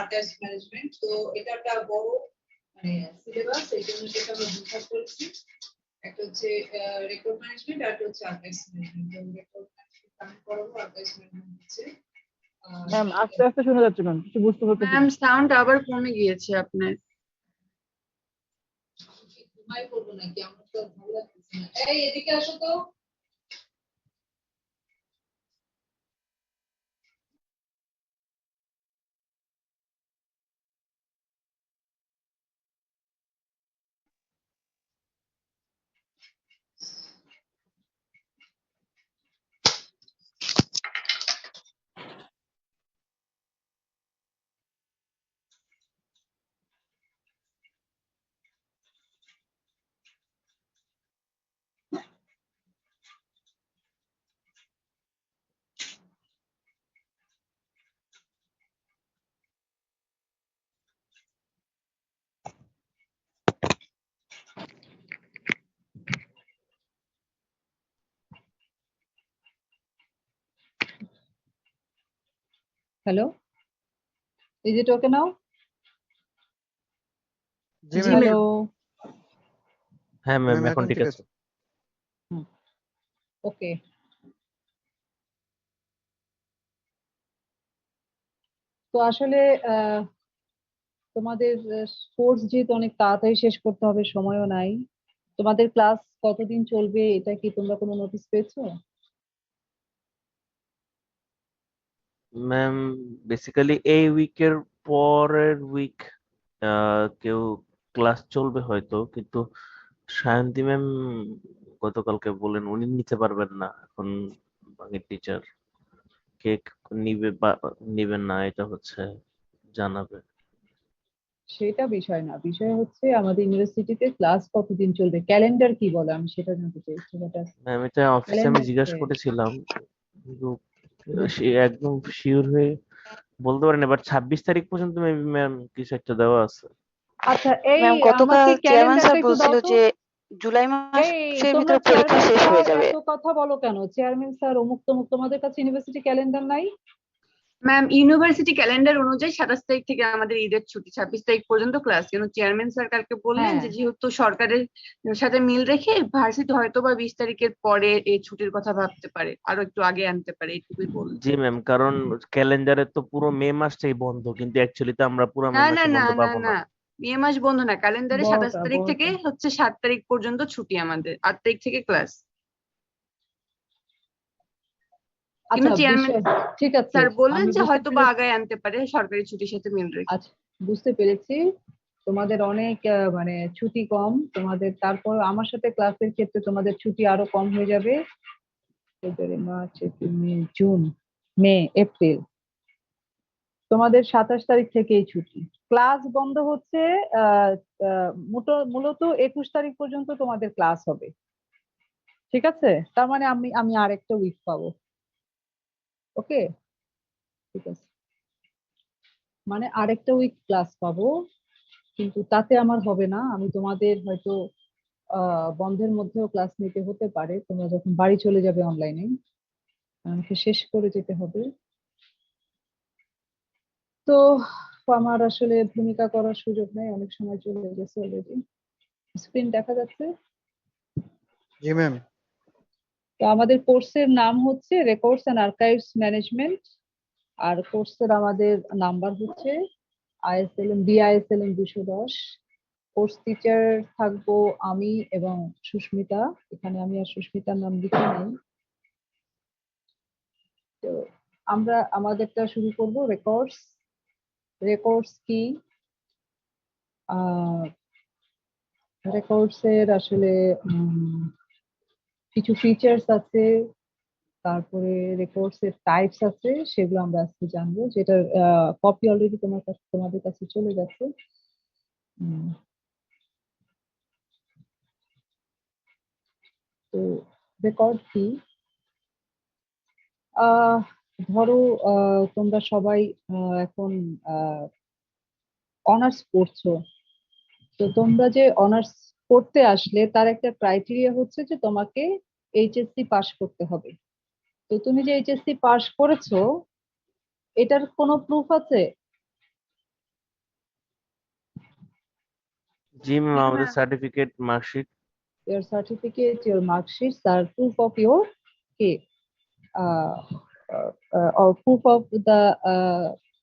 Archives management. তো এটা একটা বড় মানে সিলেবাস, এই জন্য সেটা আমরা দুভাগ করেছি। একটা হচ্ছে রেকর্ড ম্যানেজমেন্ট আর একটা হচ্ছে আর্কাইভস ম্যানেজমেন্ট। রেকর্ড ম্যানেজমেন্ট আমি পড়াবো, আর্কাইভস ম্যানেজমেন্ট হচ্ছে ম্যাম আস্তে আস্তে শোনা যাচ্ছে ম্যাম, কিছু বুঝতে পারতেছি না। ম্যাম সাউন্ড আবার কমে গিয়েছে আপনার। ঘুমাই পড়বো নাকি, আমার তো ভালো লাগতেছে না। এই এদিকে আসো তো। Hello, is it okay now? G G ma'am. Ma'am. Hello. হ্যাঁ ম্যাম, ম্যাম, এখন এখন ঠিক ঠিক আছে। Okay. তো আসলে তোমাদের কোর্স যেহেতু অনেক তাড়াতাড়ি শেষ করতে হবে, সময়ও নাই। তোমাদের ক্লাস কতদিন চলবে এটা কি তোমরা কোনো নোটিস পেয়েছো? ম্যাম বেসিক্যালি এই উইকের পরের উইক কেউ ক্লাস চলবে হয়তো, কিন্তু সায়ন্তী ম্যাম গতকালকে বলেন উনি নিতে পারবেন না এখন, আগের টিচার কে নিবে বা নিবেন না এটা হচ্ছে জানাবে। সেটা বিষয় না, বিষয় হচ্ছে আমাদের ইউনিভার্সিটিতে ক্লাস কতদিন চলবে, ক্যালেন্ডার কি বলে আমি সেটা জানতে চাইছি। ম্যাম এটা অফিসে আমি ক্যালেন্ডার জিজ্ঞাসা করেছিলাম, কিন্তু সে একদম শিওর হয়ে বলতে পারেন। এবার 26 তারিখ পর্যন্ত মেবি ম্যাম কিছু একটা দেওয়া আছে। আচ্ছা, এই ম্যাম গতকাল আমাকে চেয়ারম্যান ক্যালেন্ডারটা স্যার একটু বলছিল দাও তো। যে জুলাই এই মাসের তোমরা ভিতরে পরীক্ষা চেয়ারম্যান শেষ হয়ে স্যার যাবে। এত কথা বলো কেন? চেয়ারম্যান স্যার অমুক তমুক, তোমাদের কাছে ইউনিভার্সিটি ক্যালেন্ডার নাই? ম্যাম ইউনিভার্সিটি ক্যালেন্ডার অনুযায়ী 27 তারিখ থেকে আমাদের ঈদের ছুটি, 26 তারিখ পর্যন্ত ক্লাস। কিন্তু চেয়ারম্যান স্যার কালকে বললেন হ্যাঁ। যে যেহেতু সরকারের সাথে মিল রেখে ভার্সিটি হয়তো বা 20 তারিখের পরে এই ছুটির কথা ভাবতে পারে, আরো একটু আগে আনতে পারে, এইটুকুই বললেন। জি ম্যাম, কারণ ক্যালেন্ডারে তো পুরো মে মাসটাই বন্ধ, কিন্তু অ্যাকচুয়ালি তো আমরা পুরো মে না না মাসে না বন্ধ না পাবো না, না। মে মাস বন্ধ না, ক্যালেন্ডারে 27 বড়টা তারিখ থেকে বড়টা হচ্ছে 7 তারিখ পর্যন্ত ছুটি, আমাদের 8 তারিখ থেকে ক্লাস। কিন্তু আচ্ছা, চেয়ারম্যান ঠিক আছে, স্যার বললেন আমি যে বুঝতে হয়তো বা পেরেছি। আগায় আনতে পারে সরকারি ছুটির সাথে মিল রেখে। আচ্ছা, বুঝতে পেরেছি। তোমাদের অনেক মানে ছুটি কম তোমাদের, তারপর আমার সাথে ক্লাসের ক্ষেত্রে তোমাদের ছুটি আরো কম হয়ে যাবে। ফেব্রুয়ারি, মার্চ, এপ্রিল, মে, জুন, মে, এপ্রিল, তোমাদের 27 তারিখ থেকেই ছুটি। ক্লাস বন্ধ হচ্ছে আহ আহ, মূলত 21 তারিখ পর্যন্ত তোমাদের ক্লাস হবে। ঠিক আছে, তার মানে আমি আমি আরেকটা উইক পাবো। ওকে, ঠিক আছে, মানে আরেকটা উইক ক্লাস পাবো, কিন্তু তাতে আমার হবে না। আমি তোমাদের হয়তো বন্ধের মধ্যেও ক্লাস নিতে হতে পারে, তোমরা যখন বাড়ি চলে যাবে অনলাইনে আমাকে শেষ করে যেতে হবে। তো আমার আসলে ভূমিকা করার সুযোগ নেই, অনেক সময় চলে গেছে অলরেডি। স্ক্রিন দেখা যাচ্ছে? জি ম্যাম। তো আমাদের কোর্সের নাম হচ্ছে রেকর্ডস এন্ড আর্কাইভস ম্যানেজমেন্ট, আর কোর্সের আমাদের নাম্বার হচ্ছে ISLM BISLM 210। কোর্স টিচার থাকবো আমি এবং সুস্মিতা। এখানে আমি আর সুস্মিতার নাম লিখি নাই। তো আমরা আমাদেরটা শুরু করব। রেকর্ডস, রেকর্ডস কি? রেকর্ডস এর আসলে কিছু ফিচার্স আছে, তারপরে রেকর্ডস এর টাইপস আছে, সেগুলো আমরা আজকে জানবো। যেটার কপি অলরেডি তোমাদের কাছে চলে গেছে। তো রেকর্ড কি? ধরো তোমরা সবাই এখন অনার্স পড়ছো। তো তোমরা যে অনার্স পড়তে আসলে তার একটা ক্রাইটেরিয়া হচ্ছে যে তোমাকে HSC পাস করতে হবে। তো তুমি যে HSC পাস করেছো এটার কোনো প্রুফ আছে? জি ম্যাম, জি আমাদের ma'am. Certificate, marksheet. Your certificate, your mark sheets are proof of your okay, uh, or proof of the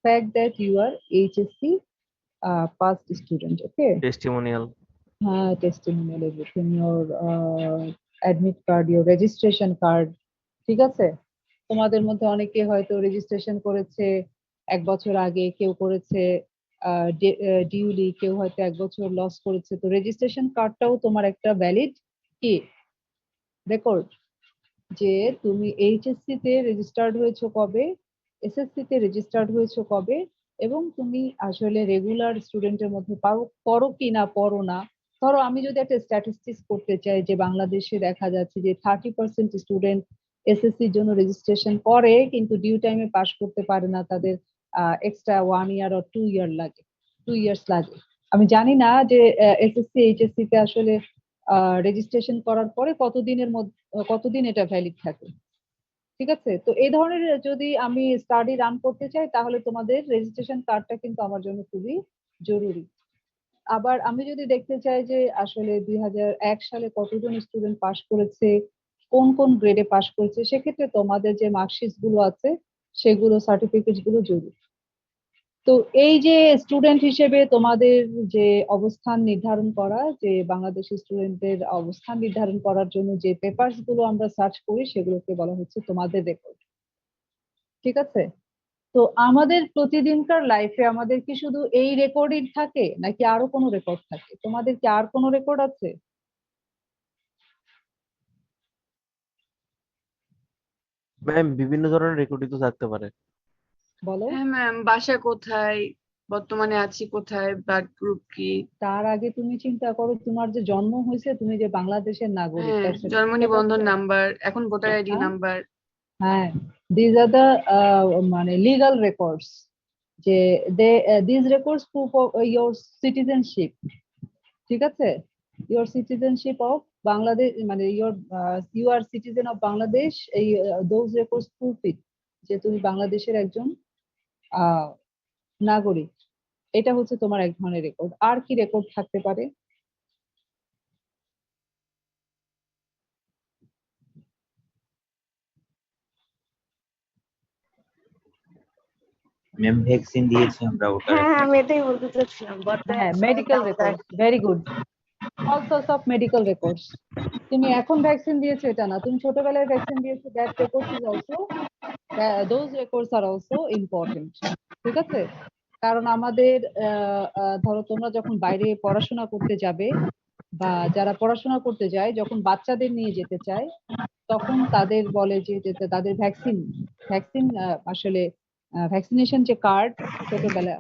fact that you are HSC past student. Okay. Testimonial. Testimonial, everything, your admit card, your registration card. ঠিক আছে, তোমাদের মধ্যে অনেকে হয়তো registration করেছে 1 বছর আগে, কেউ করেছে ডিউলি, কেউ হয়তো 1 বছর লস করেছে। তো রেজিস্ট্রেশন কার্ডটাও তোমার একটা ভ্যালিড কি রেকর্ড, যে তুমি এইচএসসি তে রেজিস্টার্ড হয়েছো কবে, এসএসসি তে রেজিস্টার্ড হয়েছো কবে, এবং তুমি আসলে রেগুলার স্টুডেন্টের মধ্যে পড়ো কি না পড়ো না। ধরো আমি যদি একটা স্ট্যাটিস্টিক্স করতে চাই যে বাংলাদেশে দেখা যাচ্ছে যে 30% স্টুডেন্ট এসএসসির জন্য রেজিস্ট্রেশন করে কিন্তু ডিউ টাইমে পাস করতে পারে না, তাদের এক্সট্রা 1 ইয়ার or 2 ইয়ার লাগে, 2 ইয়ার্স লাগে। আমি জানি না যে এসএসসি এইচএসসি তে আসলে রেজিস্ট্রেশন করার পরে কতদিন এটা ভ্যালিড থাকে। ঠিক আছে, তো এই ধরনের যদি আমি স্টাডি রান করতে চাই তাহলে তোমাদের রেজিস্ট্রেশন কার্ডটা কিন্তু আমার জন্য খুবই জরুরি। আবার আমি যদি দেখতে চাই যে আসলে 2001 সালে কতজন স্টুডেন্ট পাস করেছে, কোন কোন গ্রেডে পাস করেছে, সেক্ষেত্রে তোমাদের যে মার্কশিট গুলো আছে সেগুলো, সার্টিফিকেট গুলো জরুরি। তো এই যে স্টুডেন্ট হিসেবে তোমাদের যে অবস্থান নির্ধারণ করা, যে বাংলাদেশি স্টুডেন্টদের অবস্থান নির্ধারণ করার জন্য যে পেপারস গুলো আমরা সার্চ করি সেগুলোকে বলা হচ্ছে তোমাদের রেকর্ড। ঠিক আছে, তো আমাদের প্রতিদিনকার লাইফে আমাদের কি শুধু এই রেকর্ডই থাকে নাকি আরো কোনো রেকর্ড থাকে? তোমাদের কি আর কোনো রেকর্ড আছে? ম্যাম, বিভিন্ন ধরনের রেকর্ডই তো থাকতে পারে। বলো। হ্যাঁ ম্যাম, বাসা কোথায়, বর্তমানে আছি কোথায়, ব্লাড গ্রুপ কি। তার আগে তুমি চিন্তা করো, তোমার যে জন্ম হয়েছে, তুমি যে বাংলাদেশের নাগরিক, হ্যাঁ, তার জন্ম সার্টিফিকেট নিবন্ধন আছে? নাম্বার, এখন ভোটার আইডি হ্যাঁ, নাম্বার। হ্যাঁ, দিজ আর দ্য মানে লিগাল রেকর্ডস, যে these records proof of your citizenship. ঠিক আছে, ইয়োর সিটিজেনশিপ অফ বাংলাদেশ, মানে you are citizen of Bangladesh, এই দোজ রেকর্ডস প্রুফ ইট, যে তুমি বাংলাদেশের একজন আহ নাগরিক। এটা হচ্ছে তোমার এক ধরনের রেকর্ড। আর কি রেকর্ড থাকতে পারে? ম্যাম ভ্যাকসিন দিয়েছি আমরা, ওটা হ্যাঁ হ্যাঁ, আমি এটাই বলতে চাচ্ছিলাম হ্যাঁ, medical record, very good, all source of medical records. তুমি এখন ভ্যাকসিন দিয়েছো এটা না, তুমি ছোটবেলায় ভ্যাকসিন দিয়েছো, that records is also, those records are also important. ঠিক আছে, কারণ আমাদের ধরো তোমরা যখন বাইরে পড়াশোনা করতে যাবে, বা যারা পড়াশোনা করতে যায় যখন বাচ্চাদের নিয়ে যেতে চায়, তখন তাদের বলে যে তাদের ভ্যাকসিন ভ্যাকসিন আসলে ভ্যাকসিনেশন যে কার্ড ছোটবেলা,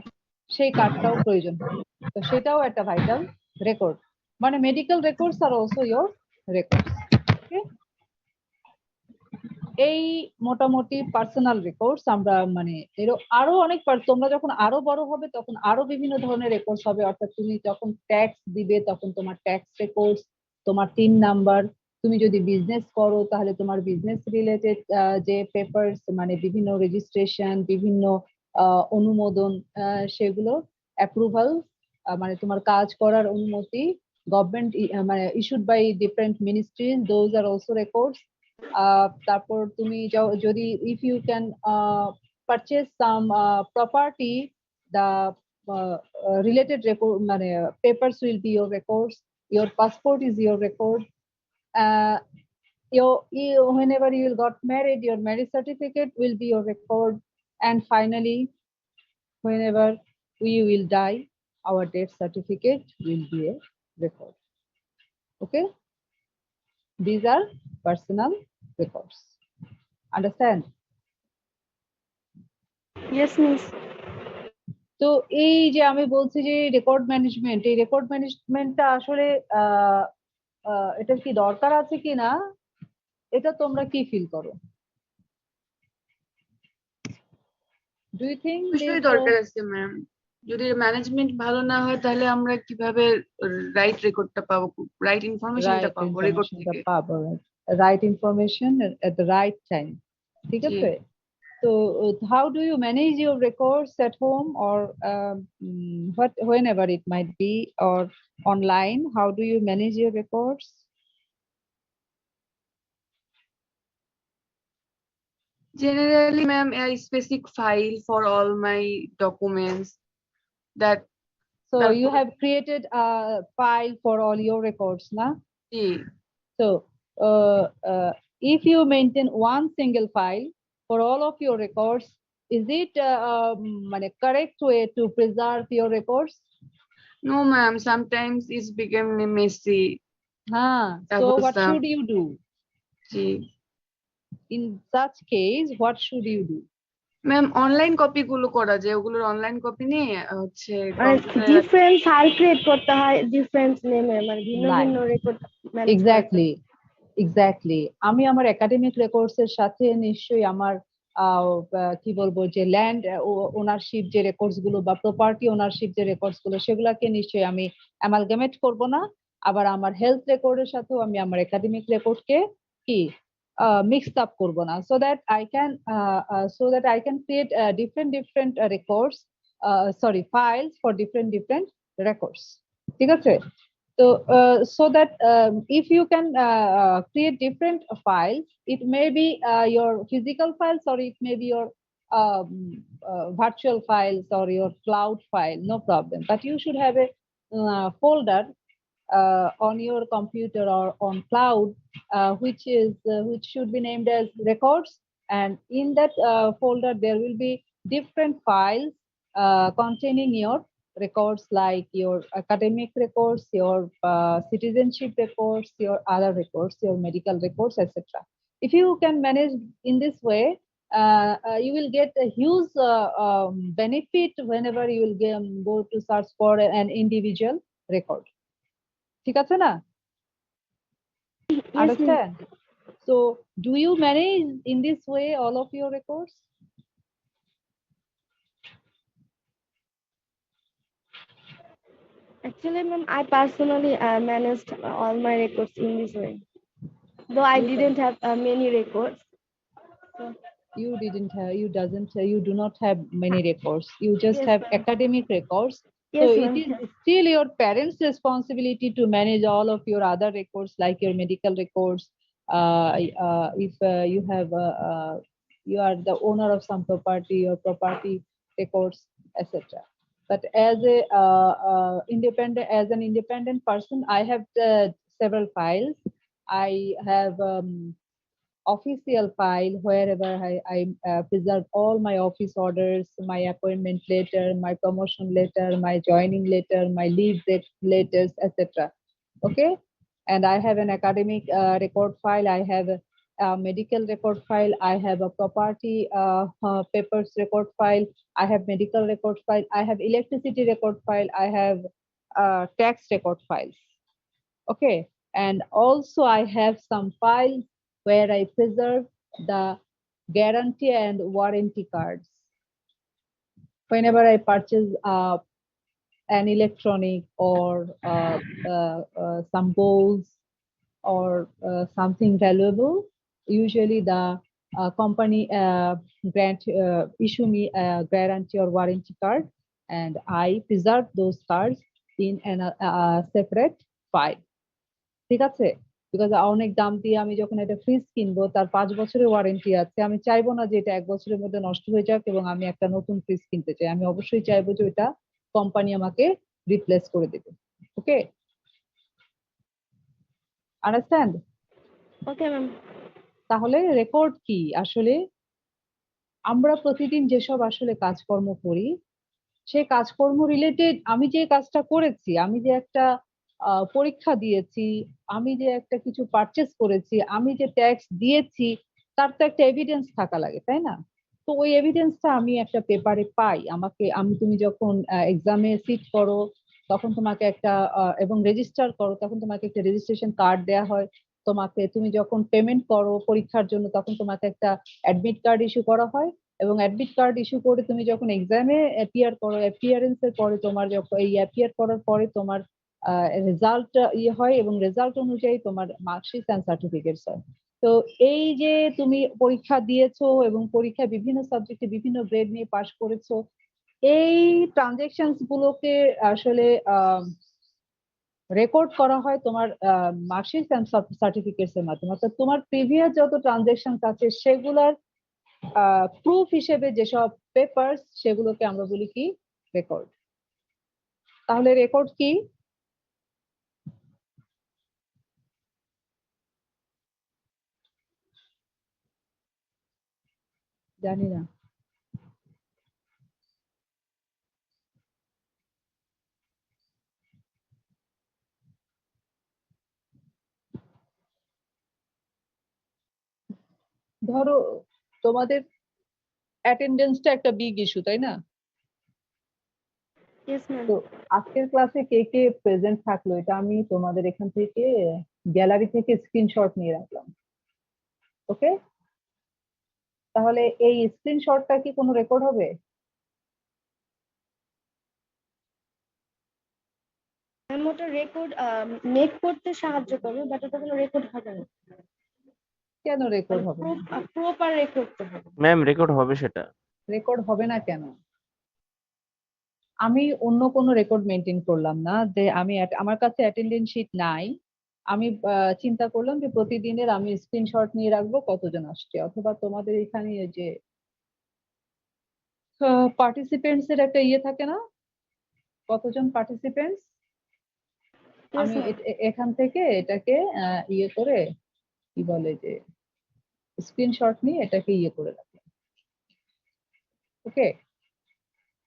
সেই কার্ডটাও প্রয়োজন হয়। তো সেটাও একটা ভাইটাল রেকর্ড, মানে medical records are also your records. এই মোটামুটি পার্সোনাল রেকর্ডস আমরা, মানে আরো অনেক তোমরা যখন আরো বড় হবে তখন আরো বিভিন্ন ধরনের রেকর্ডস হবে, অর্থাৎ তুমি যখন ট্যাক্স দিবে তখন তোমার ট্যাক্স রেকর্ডস, তোমার টিন নাম্বার, তুমি যদি বিজনেস করো তাহলে তোমার বিজনেস রিলেটেড যে পেপারস, মানে বিভিন্ন রেজিস্ট্রেশন, বিভিন্ন অনুমোদন, সেগুলো অ্যাপ্রুভাল, মানে তোমার কাজ করার অনুমতি, গভর্নমেন্ট মানে issued by different ministries, those are also records. তারপর তুমি যদি if you can purchase some property, the related record, মানে papers will be your records, your passport is your record, uh, whenever you got married, your marriage certificate will be your record, and finally whenever we will die, our death certificate will be a record. Okay, these are personal records. Understand? Yes miss. তো এই যে আমি বলছি যে record management, এই record ম্যানেজমেন্টটা আসলে আহ এটার কি দরকার আছে কিনা, এটা তোমরা কি ফিল করো? ডু ইউ থিঙ্ক অবশ্যই দরকার আছে ম্যাম। যদি ম্যানেজমেন্ট ভালো না হয় তাহলে আমরা কিভাবে রাইট রেকর্ডটা পাবো, রাইট ইনফরমেশনটা পাবো রেকর্ড থেকে? পাবো right information at the right time? ঠিক জি। আছে, So how do you manage your records at home or whenever it might be, or online? How do you manage your records? Generally, ma'am, a specific file for all my documents that So you Therefore- have created a file for all your records, na? the So if you maintain one single file for all of your records, is it মানে correct way to preserve your records? no, ma'am. Sometimes it's become messy. So what Tabusam. should you do? G. In such case, what should you do? Ma'am online copy গুলো করা যায়, ওগুলোর online copy নিয়ে হচ্ছে কম্পিউটারে different file create করতে হয় different নেমে, মানে ভিন্ন Right. ভিন্ন রেকর্ড এক্স্যাক্টলি আমি আমার একাডেমিক রেকর্ডস এর সাথে নিশ্চয়ই আমার কি বলবো যে ল্যান্ড ওনারশিপ যে রেকর্ডস গুলো বা প্রপার্টি ওনারশিপ যে রেকর্ডস গুলো সেগুলাকে নিশ্চয়ই আমি অ্যামালগামেট করব না, আবার আমার হেলথ রেকর্ডের সাথেও আমি আমার একাডেমিক রেকর্ডকে কি mixed up করব না, so that I can create different records, files for different records. ঠিক আছে? So that if you can create different files, it may be your physical files or it may be your virtual files or your cloud file, no problem. But you should have a folder on your computer or on cloud, which should be named as records, and in that folder there will be different files containing your records, like your academic records, your citizenship records, your other records, your medical records, etc. If you can manage in this way, you will get a huge benefit whenever you will go to search for an individual record. ঠিক আছে না? Understand? So do you manage in this way all of your records? Actually, ma'am, I personally managed all my records in this way. Though I didn't have many records. You do not have many records. You just Yes, have ma'am. academic records. Yes, So ma'am. it is still your parents' responsibility to manage all of your other records, like your medical records. If you are the owner of some property, your property records, etc. But as an independent person, I have several files. I have official file wherever I preserve all my office orders, my appointment letter, my promotion letter, my joining letter, my leave letters, etc. Okay, and I have an academic record file. I have a medical record file. I have a property papers record file. I have medical record file. I have electricity record file. I have tax record files. Okay, and also I have some files where I preserve the guarantee and warranty cards. Whenever I purchase an electronic or some bowls or something valuable, usually the company issue me a guarantee or warranty card, and I preserve those cards in a separate file. ঠিক আছে? Because অনেক দাম দিয়ে আমি যখন একটা fridge কিনবো তার 5 বছরের ওয়ারেন্টি আছে, আমি চাইবো না যে এটা 1 বছরের মধ্যে নষ্ট হয়ে যাক এবং আমি একটা নতুন ফ্রিজ কিনতে চাই। আমি অবশ্যই চাইবো যে এটা কোম্পানি আমাকে রিপ্লেস করে দেবে। ওকে, আন্ডারস্ট্যান্ড? Okay, ma'am. তাহলে রেকর্ড কি? আসলে আমরা প্রতিদিন যেসব আসলে কাজকর্ম করি, সেই কাজকর্ম রিলেটেড আমি যে কাজটা করেছি, আমি যে একটা পরীক্ষা দিয়েছি, আমি যে একটা কিছু পারচেস করেছি, আমি যে ট্যাক্স দিয়েছি, তার তো একটা এভিডেন্স থাকা লাগে, তাই না? তো ওই এভিডেন্সটা আমি একটা পেপারে পাই। তুমি যখন এক্সামে সিট করো তখন তোমাকে একটা এবং রেজিস্টার করো তখন তোমাকে একটা রেজিস্ট্রেশন কার্ড দেওয়া হয়। তুমি যখন পেমেন্ট করো পরীক্ষার জন্য তখন তোমাকে একটা অ্যাডমিট কার্ড ইস্যু করা হয়, এবং অ্যাডমিট কার্ড ইস্যু করে তুমি যখন এক্সামে অ্যাপিয়ার করো, অ্যাপিয়ারেন্সের পরে তোমার যখন এই অ্যাপিয়ার করার পরে তোমার রেজাল্ট হয় এবং রেজাল্ট অনুযায়ী তোমার মার্কশিট এন্ড সার্টিফিকেটস হয়। তো এই যে তুমি পরীক্ষা দিয়েছো এবং পরীক্ষায় বিভিন্ন সাবজেক্টে বিভিন্ন গ্রেড নিয়ে পাশ করেছো, এই ট্রানজেকশনস গুলোকে আসলে রেকর্ড করা হয় তোমার মার্কশিট এন্ড সার্টিফিকেটস এর মাধ্যমে। অর্থাৎ তোমার প্রিভিয়াস যত ট্রানজেকশন আছে সেগুলোর প্রুফ হিসেবে যেসব পেপারস, সেগুলোকে আমরা বলি কি রেকর্ড। তাহলে রেকর্ড কি? জানি না। ধরো তোমাদের অ্যাটেন্ডেন্সটা একটা বিগ ইস্যু, তাই না? Yes, ma'am. তো আজকের ক্লাসে কে কে প্রেজেন্ট থাকলো এটা আমি তোমাদের এখান থেকে গ্যালারি থেকে স্ক্রিনশট নিয়ে রাখলাম। ওকে, তাহলে এই স্ক্রিনশটটা কি কোনো রেকর্ড হবে? ম্যাম ওটা রেকর্ড মেক করতে সাহায্য করবে, বাট ওটা কোনো রেকর্ড হবে না। কেন রেকর্ড হবে না? প্রপার রেকর্ড করতে হবে। ম্যাম রেকর্ড হবে সেটা। রেকর্ড হবে না কেন? আমি অন্য কোনো রেকর্ড মেনটেন করলাম না, যে আমি আমার কাছে অ্যাটেন্ডেন্স শিট নাই। আমি চিন্তা করলাম যে প্রতিদিনের আমি স্ক্রিনশট নিয়ে রাখবো কতজন আসছে, অথবা তোমাদের এখানে যে পার্টিসিপেন্টস এর একটা ইয়ে থাকে না, কতজন পার্টিসিপেন্টস, Yes, আমি ma'am. এখান থেকে এটাকে ইয়ে করে কি বলে যে স্ক্রিনশট নিয়ে এটাকে ইয়ে করে রাখলাম। ওকে,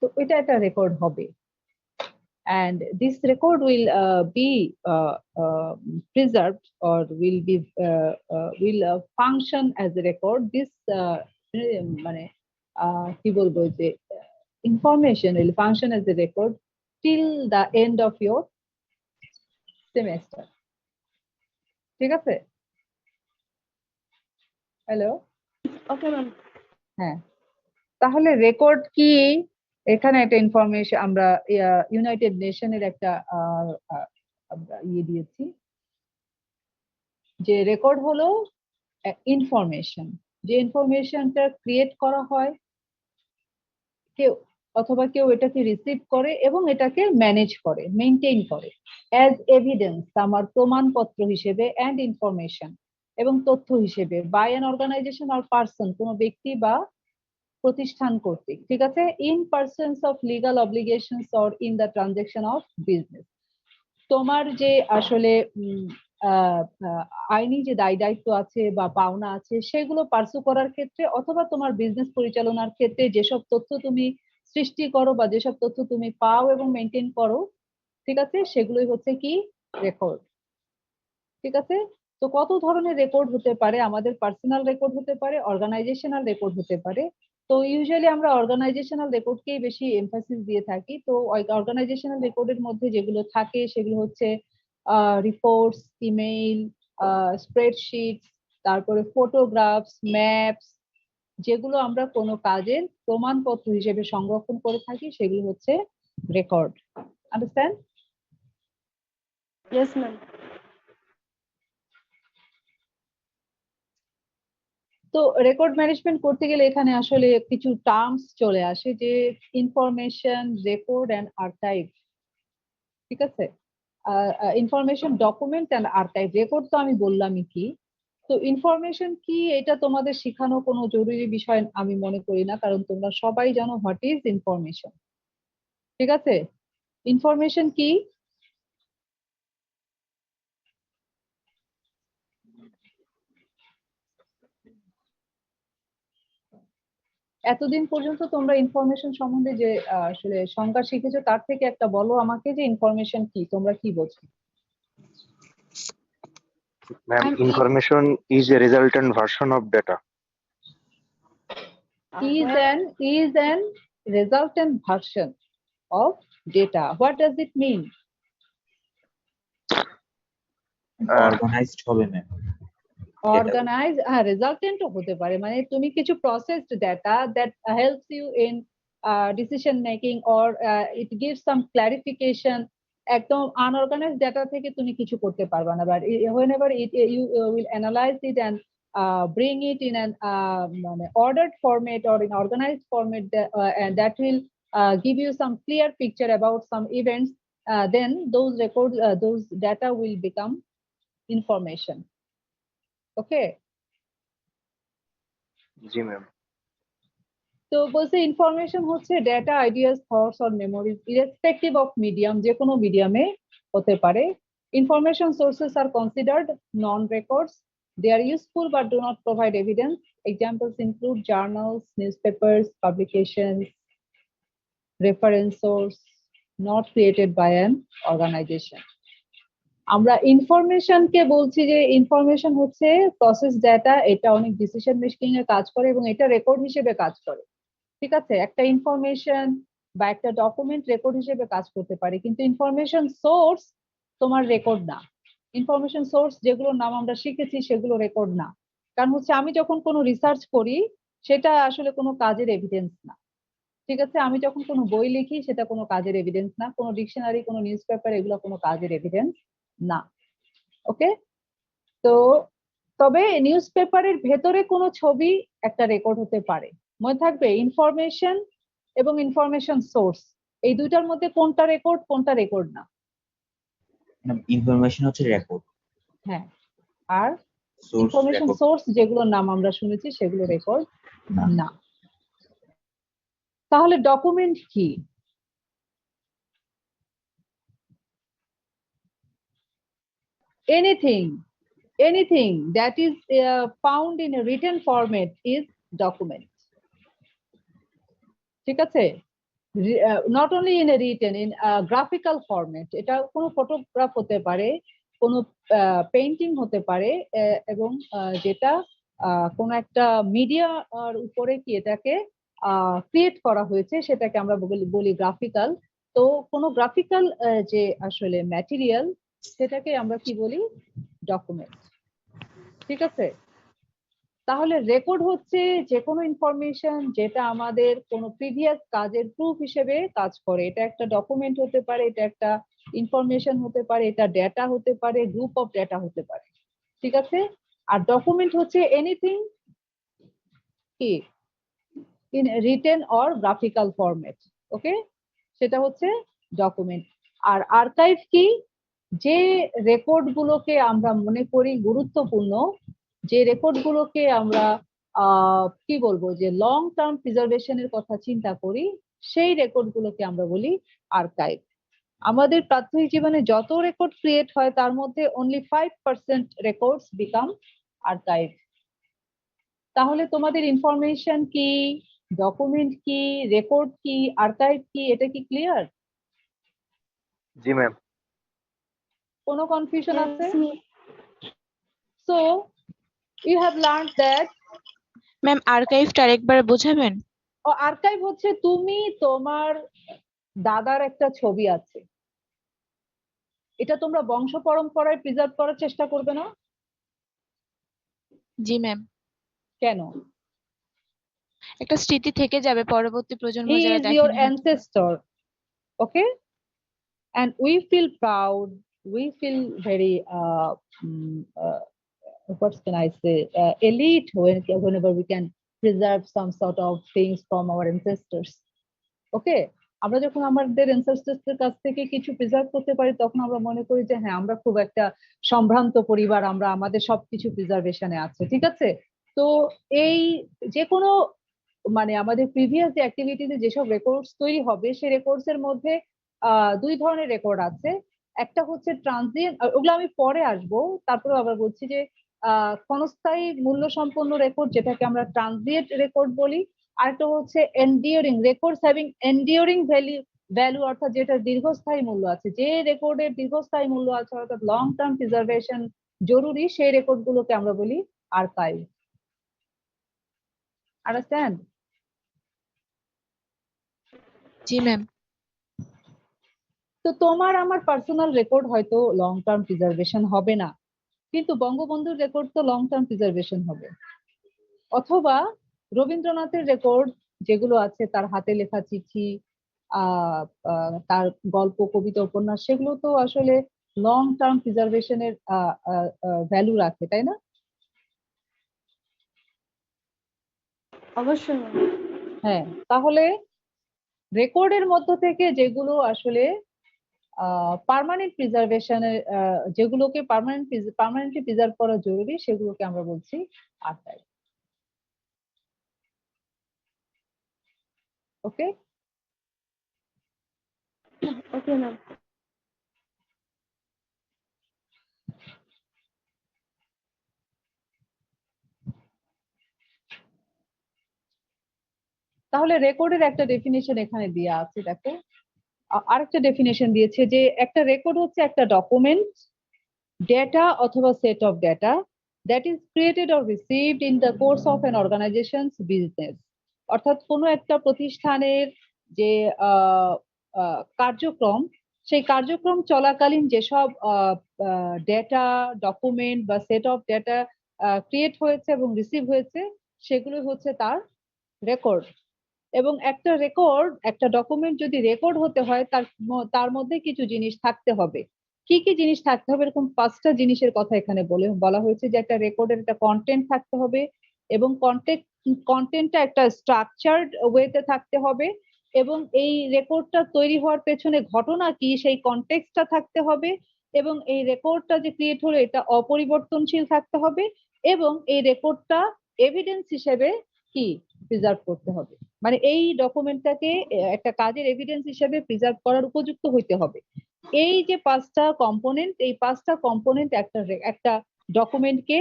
তো এটা একটা রেকর্ড হবে, and this record will be preserved or will function as a record. This মানে কি বলবো যে information will function as a record till the end of your semester. ঠিক আছে? Hello, Okay, ma'am. হ্যাঁ, তাহলে রেকর্ড কি? এখানে একটা ইনফরমেশন আমরা ইউনাইটেড নেশনের একটা আমরা ইয়ে দিয়েছি যে রেকর্ড হলো ইনফরমেশন, যে ইনফরমেশনটা ক্রিয়েট করা হয় কেউ, অথবা কেউ এটাকে রিসিভ করে এবং এটাকে ম্যানেজ করে, মেনটেন করে অ্যাজ এভিডেন্স, আমার প্রমাণপত্র হিসেবে, অ্যান্ড ইনফরমেশন এবং তথ্য হিসেবে, by an organization or person, কোনো ব্যক্তি বা প্রতিষ্ঠান কর্তৃক। ঠিক আছে? In persons of legal obligations or in the transaction of business. তোমার যে আসলে আইনি যে দায় দায়িত্ব আছে বা পাওনা আছে সেগুলো পার্সু করার ক্ষেত্রে, অথবা তোমার বিজনেস পরিচালনার ক্ষেত্রে যেসব তথ্য তুমি সৃষ্টি করো বা যেসব তথ্য তুমি পাও এবং মেনটেন করো, ঠিক আছে, সেগুলোই হচ্ছে কি রেকর্ড। ঠিক আছে? তো কত ধরনের রেকর্ড হতে পারে? আমাদের পার্সোনাল রেকর্ড হতে পারে, অর্গানাইজেশনাল রেকর্ড হতে পারে। তো ইউজুয়ালি আমরা অর্গানাইজেশনাল রেকর্ডকেই বেশি এমফাসিস দিয়ে থাকি। তো অর্গানাইজেশনাল রেকর্ডের মধ্যে যেগুলো থাকে সেগুলো হচ্ছে রিপোর্টস, ইমেইল, স্প্রেডশিটস, তারপরে ফটোগ্রাফস, ম্যাপস, যেগুলো আমরা কোনো কাজের প্রমাণপত্র হিসেবে সংরক্ষণ করে থাকি সেগুলো হচ্ছে রেকর্ড। আন্ডারস্ট্যান্ড? Yes, ma'am. তো রেকর্ড ম্যানেজমেন্ট করতে গেলে এখানে আসলে কিছু টার্মস চলে আসে, যে ইনফরমেশন, রেকর্ড এন্ড আর্কাইভ। ঠিক আছে? Information, document and archive. Record তো আমি বললামই কি। তো ইনফরমেশন কি এটা তোমাদের শেখানো কোনো জরুরি বিষয় আমি মনে করি না, কারণ তোমরা সবাই জানো হোয়াট ইজ ইনফরমেশন। ঠিক আছে? ইনফরমেশন কি? এতদিন পর্যন্ত তোমরা ইনফরমেশন সম্বন্ধে যে আসলে সংজ্ঞা শিখেছো তার থেকে একটা বলো আমাকে যে ইনফরমেশন কি, তোমরা কি বোঝো? Ma'am, information is a resultant version of data. Is an resultant version of data. What does it mean? Organized হবে ম্যাম। অর্গানাইজ, রেজাল্টেন্ট হতে পারে, মানে তুমি কিছু processed data that helps you in decision making or it gives some clarification. একদম unorganized data থেকে তুমি কিছু করতে পারবে না, but whenever you will analyze it and bring it in an ordered format or in organized format and that will give you some clear picture about some events, then those records, those data will become information. Okay. जी ma'am তো বলছে information হচ্ছে data, ideas, thoughts or memories irrespective of medium, যে কোনো মিডিয়ামে হতে পারে। Information sources are considered non records, they are useful but do not provide evidence. Examples include journals, newspapers, publications, reference source not created by an organisation. আমরা ইনফরমেশনকে বলছি যে information হচ্ছে প্রসেস ডেটা, এটা অনেক ডিসিশন মেকিং এ কাজ করে এবং এটা রেকর্ড হিসেবে কাজ করে। ঠিক আছে, একটা ইনফরমেশন বা একটা ডকুমেন্ট রেকর্ড হিসেবে কাজ করতে পারে, কিন্তু ইনফরমেশন সোর্স তোমার রেকর্ড না। ইনফরমেশন সোর্স যেগুলোর নাম আমরা শিখেছি সেগুলো রেকর্ড না, কারণ হচ্ছে আমি যখন কোনো রিসার্চ করি সেটা আসলে কোনো কাজের এভিডেন্স না। ঠিক আছে, আমি যখন কোনো বই লিখি সেটা কোনো কাজের এভিডেন্স না, কোনো ডিকশনারি, কোনো নিউজ পেপার, এগুলো কোনো কাজের এভিডেন্স না। ওকে, তো তবে নিউজ পেপারের ভেতরে কোনো ছবি একটা রেকর্ড হতে পারে। মনে থাকবে ইনফরমেশন এবং ইনফরমেশন সোর্স, এই দুইটার মধ্যে কোনটা রেকর্ড কোনটা রেকর্ড না? ইনফরমেশন হচ্ছে রেকর্ড, হ্যাঁ, আর সোর্স ইনফরমেশন রেকর্ড সোর্স যেগুলোর নাম আমরা শুনেছি সেগুলো রেকর্ড না। না। তাহলে ডকুমেন্ট কি? anything that is found in a written format is document. ঠিক আছে, not only in a written, in a graphical format, এটা কোনো ফটোগ্রাফ হতে পারে, কোনো পেইন্টিং হতে পারে, এবং যেটা কোনো একটা মিডিয়া আর উপরে কি এটাকে ক্রিয়েট করা হয়েছে সেটাকে আমরা বলি গ্রাফিক্যাল। তো কোনো গ্রাফিক্যাল যে আসলে ম্যাটেরিয়াল সেটাকে আমরা কি বলি? ডকুমেন্ট। ঠিক আছে, তাহলে রেকর্ড হচ্ছে যে কোনো ইনফরমেশন যেটা আমাদের কোনো প্রিভিয়াস কাজের প্রুফ হিসেবে কাজ করে। এটা একটা ডকুমেন্ট হতে পারে, এটা একটা ইনফরমেশন হতে পারে, এটা ডেটা হতে পারে, গ্রুপ অফ ডেটা হতে পারে। ঠিক আছে, আর ডকুমেন্ট হচ্ছে এনিথিং কি in written or graphical format. Okay, সেটা হচ্ছে ডকুমেন্ট। আর আর্কাইভ কি? যে রেকর্ড গুলোকে আমরা মনে করি গুরুত্বপূর্ণ, যে রেকর্ড গুলোকে আমরা কি বলবো যে লং টার্ম প্রিজার্ভেশনের কথা চিন্তা করি, সেই রেকর্ড গুলোকে আমরা বলি আর্কাইভ। আমাদের প্রাত্যহিক জীবনে যত রেকর্ড ক্রিয়েট হয় তার মধ্যে অনলি 5% রেকর্ডস বিকাম আর্কাইভ। তাহলে তোমাদের ইনফরমেশন কি, ডকুমেন্ট কি, রেকর্ড কি, আর্কাইভ কি, এটা কি ক্লিয়ার? जी मैम কোনো কনফিউশন আছে? Yes, ma'am. So you have learned that ma'am আর্কাইভটা আরেকবার বোঝাবেন? আর্কাইভ হচ্ছে তুমি তোমার দাদার একটা ছবি আছে, এটা তোমরা বংশ পরম্পরায় প্রিজার্ভ করার চেষ্টা করবে না? জি ম্যাম, কেন? একটা স্মৃতি থেকে যাবে পরবর্তী প্রজন্ম He যারা is your দেখেনি। ancestor, okay? And we feel proud, we feel very what can I say, elite whenever we can preserve some sort of things from our ancestors. Okay, আমরা যখন আমাদের ancestors এর কাছ থেকে কিছু প্রিজার্ভ করতে পারি তখন আমরা মনে করি যে হ্যাঁ আমরা খুব একটা সম্ভ্রান্ত পরিবার, আমরা আমাদের সবকিছু প্রিজার্ভেশনে আছে। ঠিক আছে, তো এই যে কোনো মানে আমাদের প্রিভিয়াস যে অ্যাক্টিভিটিতে যেসব রেকর্ডস তৈরি হবে সেই রেকর্ডস এর মধ্যে দুই ধরনের রেকর্ড আছে। একটা হচ্ছে ট্রানজিয়েন্ট, ওগুলো আমি পরে আসবো, তারপরে আবার বলছি যে ক্ষণস্থায়ী মূল্য সম্পন্ন রেকর্ড যেটাকে আমরা ট্রানজিয়েন্ট রেকর্ড বলি, আরেকটা হচ্ছে এন্ডিওরিং রেকর্ডস হ্যাভিং এন্ডিওরিং ভ্যালু, অর্থাৎ যেটা দীর্ঘস্থায়ী মূল্য আছে। যে রেকর্ডের দীর্ঘস্থায়ী মূল্য আছে অর্থাৎ লং টার্ম প্রিজার্ভেশন জরুরি, সেই রেকর্ড গুলোকে আমরা বলি আর্কাইভ। আন্ডারস্ট্যান্ড? জি ম্যাম। তো তোমার আমার পার্সোনাল রেকর্ড হয়তো লং টার্ম প্রিজার্ভেশন হবে না, কিন্তু বঙ্গবন্ধুর রেকর্ড তো লং টার্ম প্রিজার্ভেশন হবে। অথবা রবীন্দ্রনাথের রেকর্ড যেগুলো আছে, তার হাতে লেখা চিঠি, তার গল্প, কবিতা, উপন্যাস, সেগুলো তো আসলে লং টার্ম প্রিজার্ভেশনের ভ্যালু রাখে, তাই না? অবশ্যই ম্যাম। হ্যাঁ, তাহলে রেকর্ডের মধ্য থেকে যেগুলো আসলে পার্মানেন্ট প্রিজার্ভেশনের, যেগুলোকে পার্মানেন্টলি প্রিজার্ভ করা জরুরি, সেগুলোকে আমরা বলছি আর্কাইভ। ওকে, ওকে ম্যাম। তাহলে রেকর্ডের একটা ডেফিনেশন এখানে দেওয়া আছে, দেখো। আরেকটা ডেফিনেশন দিয়েছে যে একটা রেকর্ড হচ্ছে একটা ডকুমেন্ট, ডেটা অথবা set of data that is created or received in the course of an organization's business. অর্থাৎ কোনো একটা প্রতিষ্ঠানের যে কার্যক্রম, সেই কার্যক্রম চলাকালীন যেসব ডেটা, ডকুমেন্ট বা সেট অফ ডেটা ক্রিয়েট হয়েছে এবং রিসিভ হয়েছে, সেগুলো হচ্ছে তার রেকর্ড। এবং একটা রেকর্ড, একটা ডকুমেন্ট যদি রেকর্ড হতে হয়, তার মধ্যে কিছু জিনিস থাকতে হবে। কি কি জিনিস থাকতে হবে? এরকম 5টা জিনিসের কথা এখানে বলা হয়েছে যে একটা রেকর্ডের একটা কন্টেন্ট থাকতে হবে, এবং কন্টেন্টটা একটা স্ট্রাকচার্ড ওয়েতে থাকতে হবে, এবং এই রেকর্ডটা তৈরি হওয়ার পেছনে ঘটনা কি সেই কনটেক্সটটা থাকতে হবে, এবং এই রেকর্ডটা যে ক্রিয়েট হলো এটা অপরিবর্তনশীল থাকতে হবে, এবং এই রেকর্ডটা এভিডেন্স হিসেবে কি প্রিজার্ভ করতে হবে। মানে এই ডকুমেন্টটাকে একটা কাজের এভিডেন্স হিসেবে প্রিজার্ভ করার উপযুক্ত হইতে হবে। এই যে 5টা কম্পোনেন্ট, এই 5টা কম্পোনেন্ট একটা ডকুমেন্টকে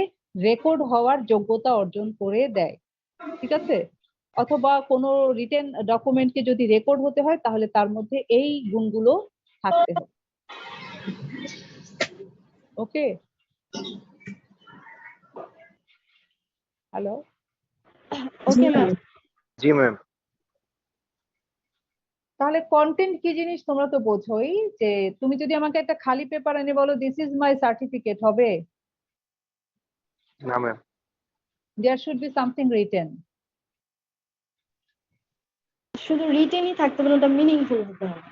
রেকর্ড হওয়ার যোগ্যতা অর্জন করে দেয়। ঠিক আছে? অথবা কোনো রিটেন ডকুমেন্টকে যদি রেকর্ড হতে হয়, তাহলে তার মধ্যে এই গুণগুলো থাকতে হবে। ওকে, হ্যালো, ওকে ম্যাম। जी मैम। তাহলে কন্টেন্ট কি জিনিস তোমরা তো বোঝোই। যে তুমি যদি আমাকে একটা খালি পেপার এনে বলো দিস ইজ মাই সার্টিফিকেট, হবে? ना ma'am. There should be something written. শুধু রিটেনই থাকতে হবে না, ওটা মিনিংফুল হতে হবে।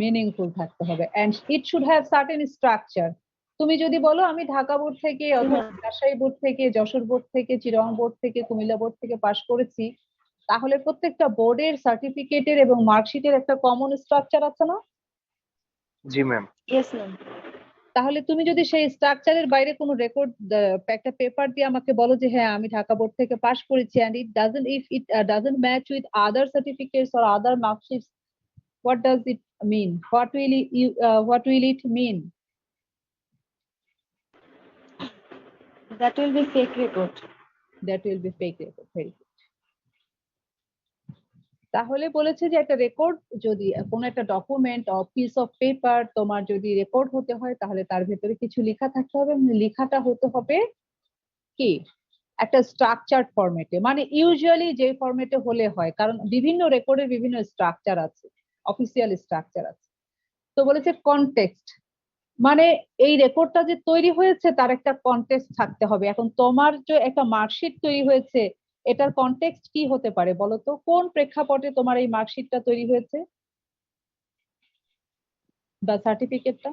মিনিংফুল থাকতে হবে, and it should have certain structure. তুমি যদি বলো আমি ঢাকা বোর্ড থেকে অথবা রাজশাহী বোর্ড থেকে, যশোর বোর্ড থেকে, চিটাগং বোর্ড থেকে, কুমিল্লা বোর্ড থেকে পাশ করেছি, তাহলে প্রত্যেকটা বোর্ডের সার্টিফিকেটের এবং মার্কশিটের একটা কমন স্ট্রাকচার আছে না? जी मैम। Yes ma'am. তাহলে তুমি যদি সেই স্ট্রাকচারের বাইরে কোনো রেকর্ড, একটা পেপার দিয়ে আমাকে বলো যে হ্যাঁ আমি ঢাকা বোর্ড থেকে পাশ করেছি, and if it doesn't match with other certificates or other marksheets, what does it mean? What will it mean? That will be fake record. That will be fake record. Very good. তাহলে বলেছে যে একটা record, যদি কোনো একটা document or piece of paper তোমার যদি record হতে হয়, তাহলে তার ভেতরে কিছু লেখা থাকতে হবে, এবং লেখাটা হতে হবে কি একটা স্ট্রাকচার্ড ফরম্যাটে। মানে ইউজুয়ালি যে ফরম্যাটে হলে হয়, কারণ বিভিন্ন রেকর্ডের বিভিন্ন স্ট্রাকচার আছে, অফিসিয়াল স্ট্রাকচার আছে। তো বলেছে কনটেক্সট, মানে এই রেকর্ডটা যে তৈরি হয়েছে তার একটা কনটেক্সট থাকতে হবে। এখন তোমার যে একটা মার্কশিট তৈরি হয়েছে, এটার কনটেক্সট কি হতে পারে বলো তো? কোন প্রেক্ষাপটে তোমার এই মার্কশিটটা তৈরি হয়েছে বা সার্টিফিকেটটা?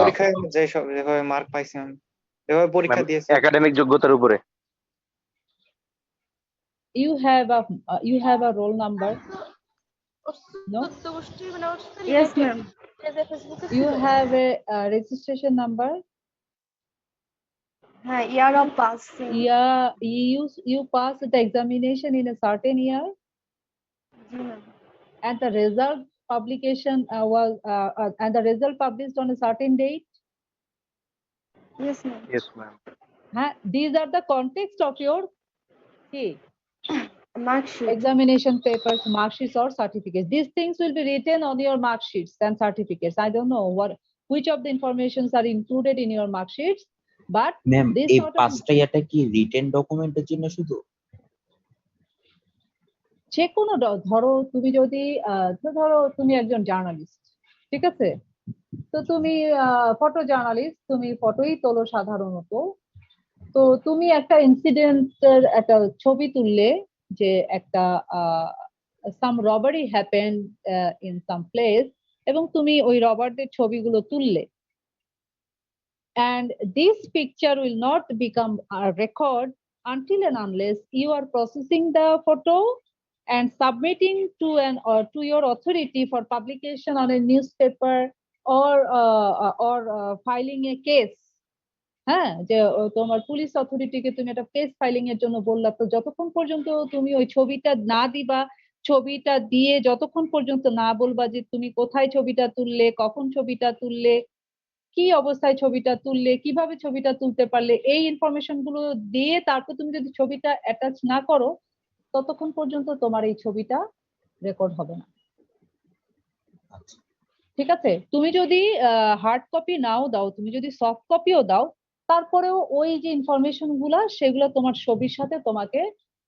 পরীক্ষায় যেভাবে মার্ক পাইছি আমি, যেভাবে পরীক্ষা দিয়েছি। একাডেমিক যোগ্যতার উপরে। You have a roll number? No. Yes ma'am. You have a registration number? হ্যাঁ, year of passing. Yeah, you passed the examination in a certain year, G ma'am. and the result publication and the result published on a certain date. Yes ma'am. Yes ma'am. These are the context of your key marksheet. examination papers, mark sheets or certificates. These things will be written on your mark sheets and certificates. I don't know which of the informations are included in your mark sheets, but ma'am this এই sort of 5টা ইয়াটা কি written ডকুমেন্টের জন্য শুধু? যে কোনো ধরো তুমি যদি ধরো তুমি একজন জার্নালিস্ট, ঠিক আছে? তো তুমি ফটো জার্নালিস্ট, তুমি ফটোই তোলো সাধারণত। তো তুমি একটা ইনসিডেন্টের একটা ছবি তুললে, যে একটা some robbery happened in some place, এবং তুমি ওই রবারদের ছবিগুলো তুললে, and this picture will not become a record until and unless you are processing the photo and submitting to an or to your authority for publication on a newspaper or filing a case. হ্যাঁ, যে তোমার police অথরিটিকে তুমি একটা case filing এর জন্য বললা, তো যতক্ষণ পর্যন্ত তুমি ওই ছবিটা না দিবা, ছবিটা দিয়ে যতক্ষণ পর্যন্ত না বলবা যে তুমি কোথায় ছবিটা তুললে, কখন ছবিটা তুললে, কি অবস্থায় ছবিটা তুললে, কিভাবে ছবিটা তুলতে পারলে, এই ইনফরমেশন গুলো দিয়ে তারপর তুমি যদি ছবিটা অ্যাটাচ না করো, ততক্ষণ পর্যন্ত তোমার এই ছবিটা রেকর্ড হবে না। ঠিক আছে? তুমি যদি হার্ড কপি নাও দাও, তুমি যদি সফট কপিও দাও, তারপরেও ওই যে ইনফরমেশন গুলা সেগুলো তোমার ছবির সাথে তোমাকে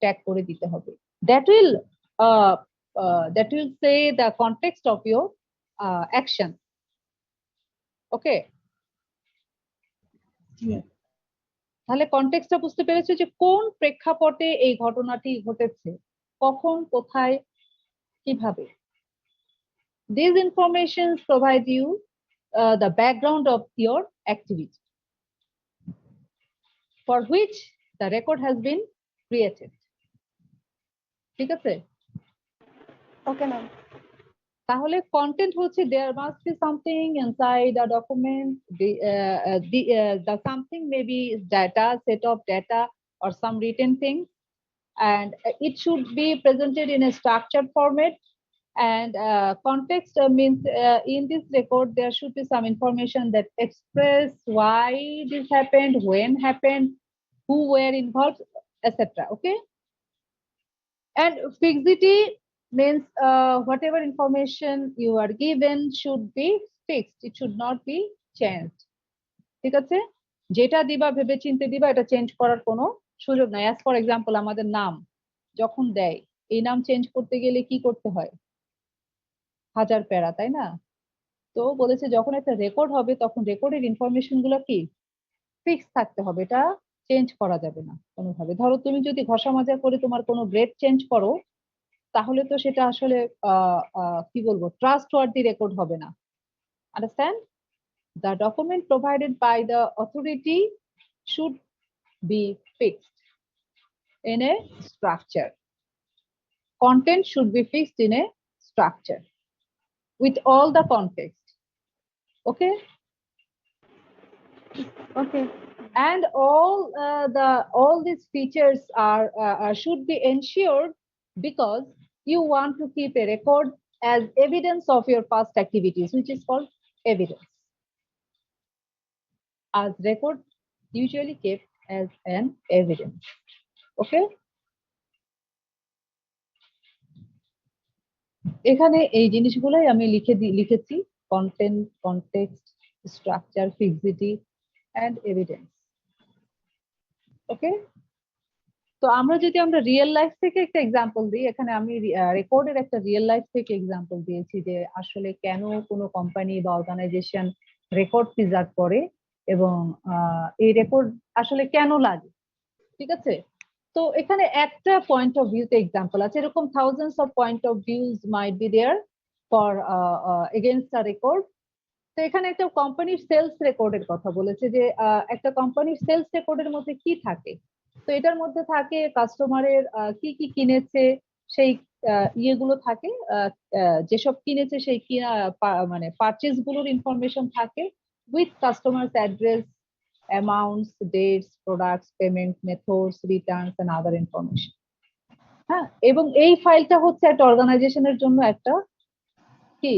ট্যাগ করে দিতে হবে। That will say the context of your action. Okay, তাহলে কনটেক্সটটা বুঝতে পেরেছো যে কোন প্রেক্ষাপটে এই ঘটনাটি ঘটেছে, কখন, কোথায়, কিভাবে। These informations provide you the background of your activity for which the record has been created. ঠিক আছে? Okay, ma'am. তাহলে কন্টেন্ট হচ্ছে there must be something inside a document, the something may be data, set of data or some written things, and it should be presented in a structured format. And context means in this record there should be some information that express why this happened, when happened, who were involved, etc. Okay, and fixity means whatever information you are given should be fixed, it should not be changed. ঠিক আছে? যেটা দিবা ভেবে চিন্তে দিবা, এটা change করার কোনো সুযোগ নাই। as for example আমাদের নাম যখন দেয়, এই নাম চেঞ্জ করতে গেলে কি করতে হয়? 1000 প্যারা, তাই না? তো বলেছে যখন একটা রেকর্ড হবে তখন রেকর্ডের ইনফরমেশন গুলো কি ফিক্স থাকতে হবে, এটা চেঞ্জ করা যাবে না কোনোভাবে। ধরো তুমি যদি ঘষা মাজা করে তোমার কোনো গ্রেড চেঞ্জ করো, তাহলে তো সেটা আসলে কি বলবো, ট্রাস্টওয়ার্দি রেকর্ড হবে না। Understand? The document provided by the authority should be fixed in a structure. Content should be fixed in a structure with all the context. Okay, Okay. and all these features are should be ensured because you want to keep a record as evidence of your past activities, which is called evidence, as record usually kept as an evidence. Okay, এখানে এই জিনিসগুলোই আমি লিখেছি: content, context, structure, fixity and evidence. Okay, তো আমরা real life থেকে একটা example দিই, এখানে আমি রেকর্ডের একটা রিয়েল লাইফ থেকে এক্সাম্পল দিয়েছি যে আসলে কেন কোনো কোম্পানি বা অর্গানাইজেশন রেকর্ড প্রিজার্ভ করে এবং এই রেকর্ড আসলে কেন লাগে। ঠিক আছে? তো এখানে একটা পয়েন্ট অফ ভিউতে এক্সাম্পল আছে, এরকম thousands of point of views might be there for against a record. তো এখানে একটা কোম্পানির সেলস রেকর্ডের কথা বলেছে যে একটা কোম্পানির সেলস রেকর্ডের মধ্যে কি থাকে। তো এটার মধ্যে থাকে কাস্টমারের কি কি কিনেছে, সেই ইয়েগুলো থাকে, যেসব কিনেছে সেই কিনা মানে পারচেজ গুলোর ইনফরমেশন থাকে, with customers address, amounts, dates, products, payment methods, returns and other information. হ্যাঁ, এবং এই ফাইলটা হচ্ছে একটা অর্গানাইজেশনের জন্য একটা কি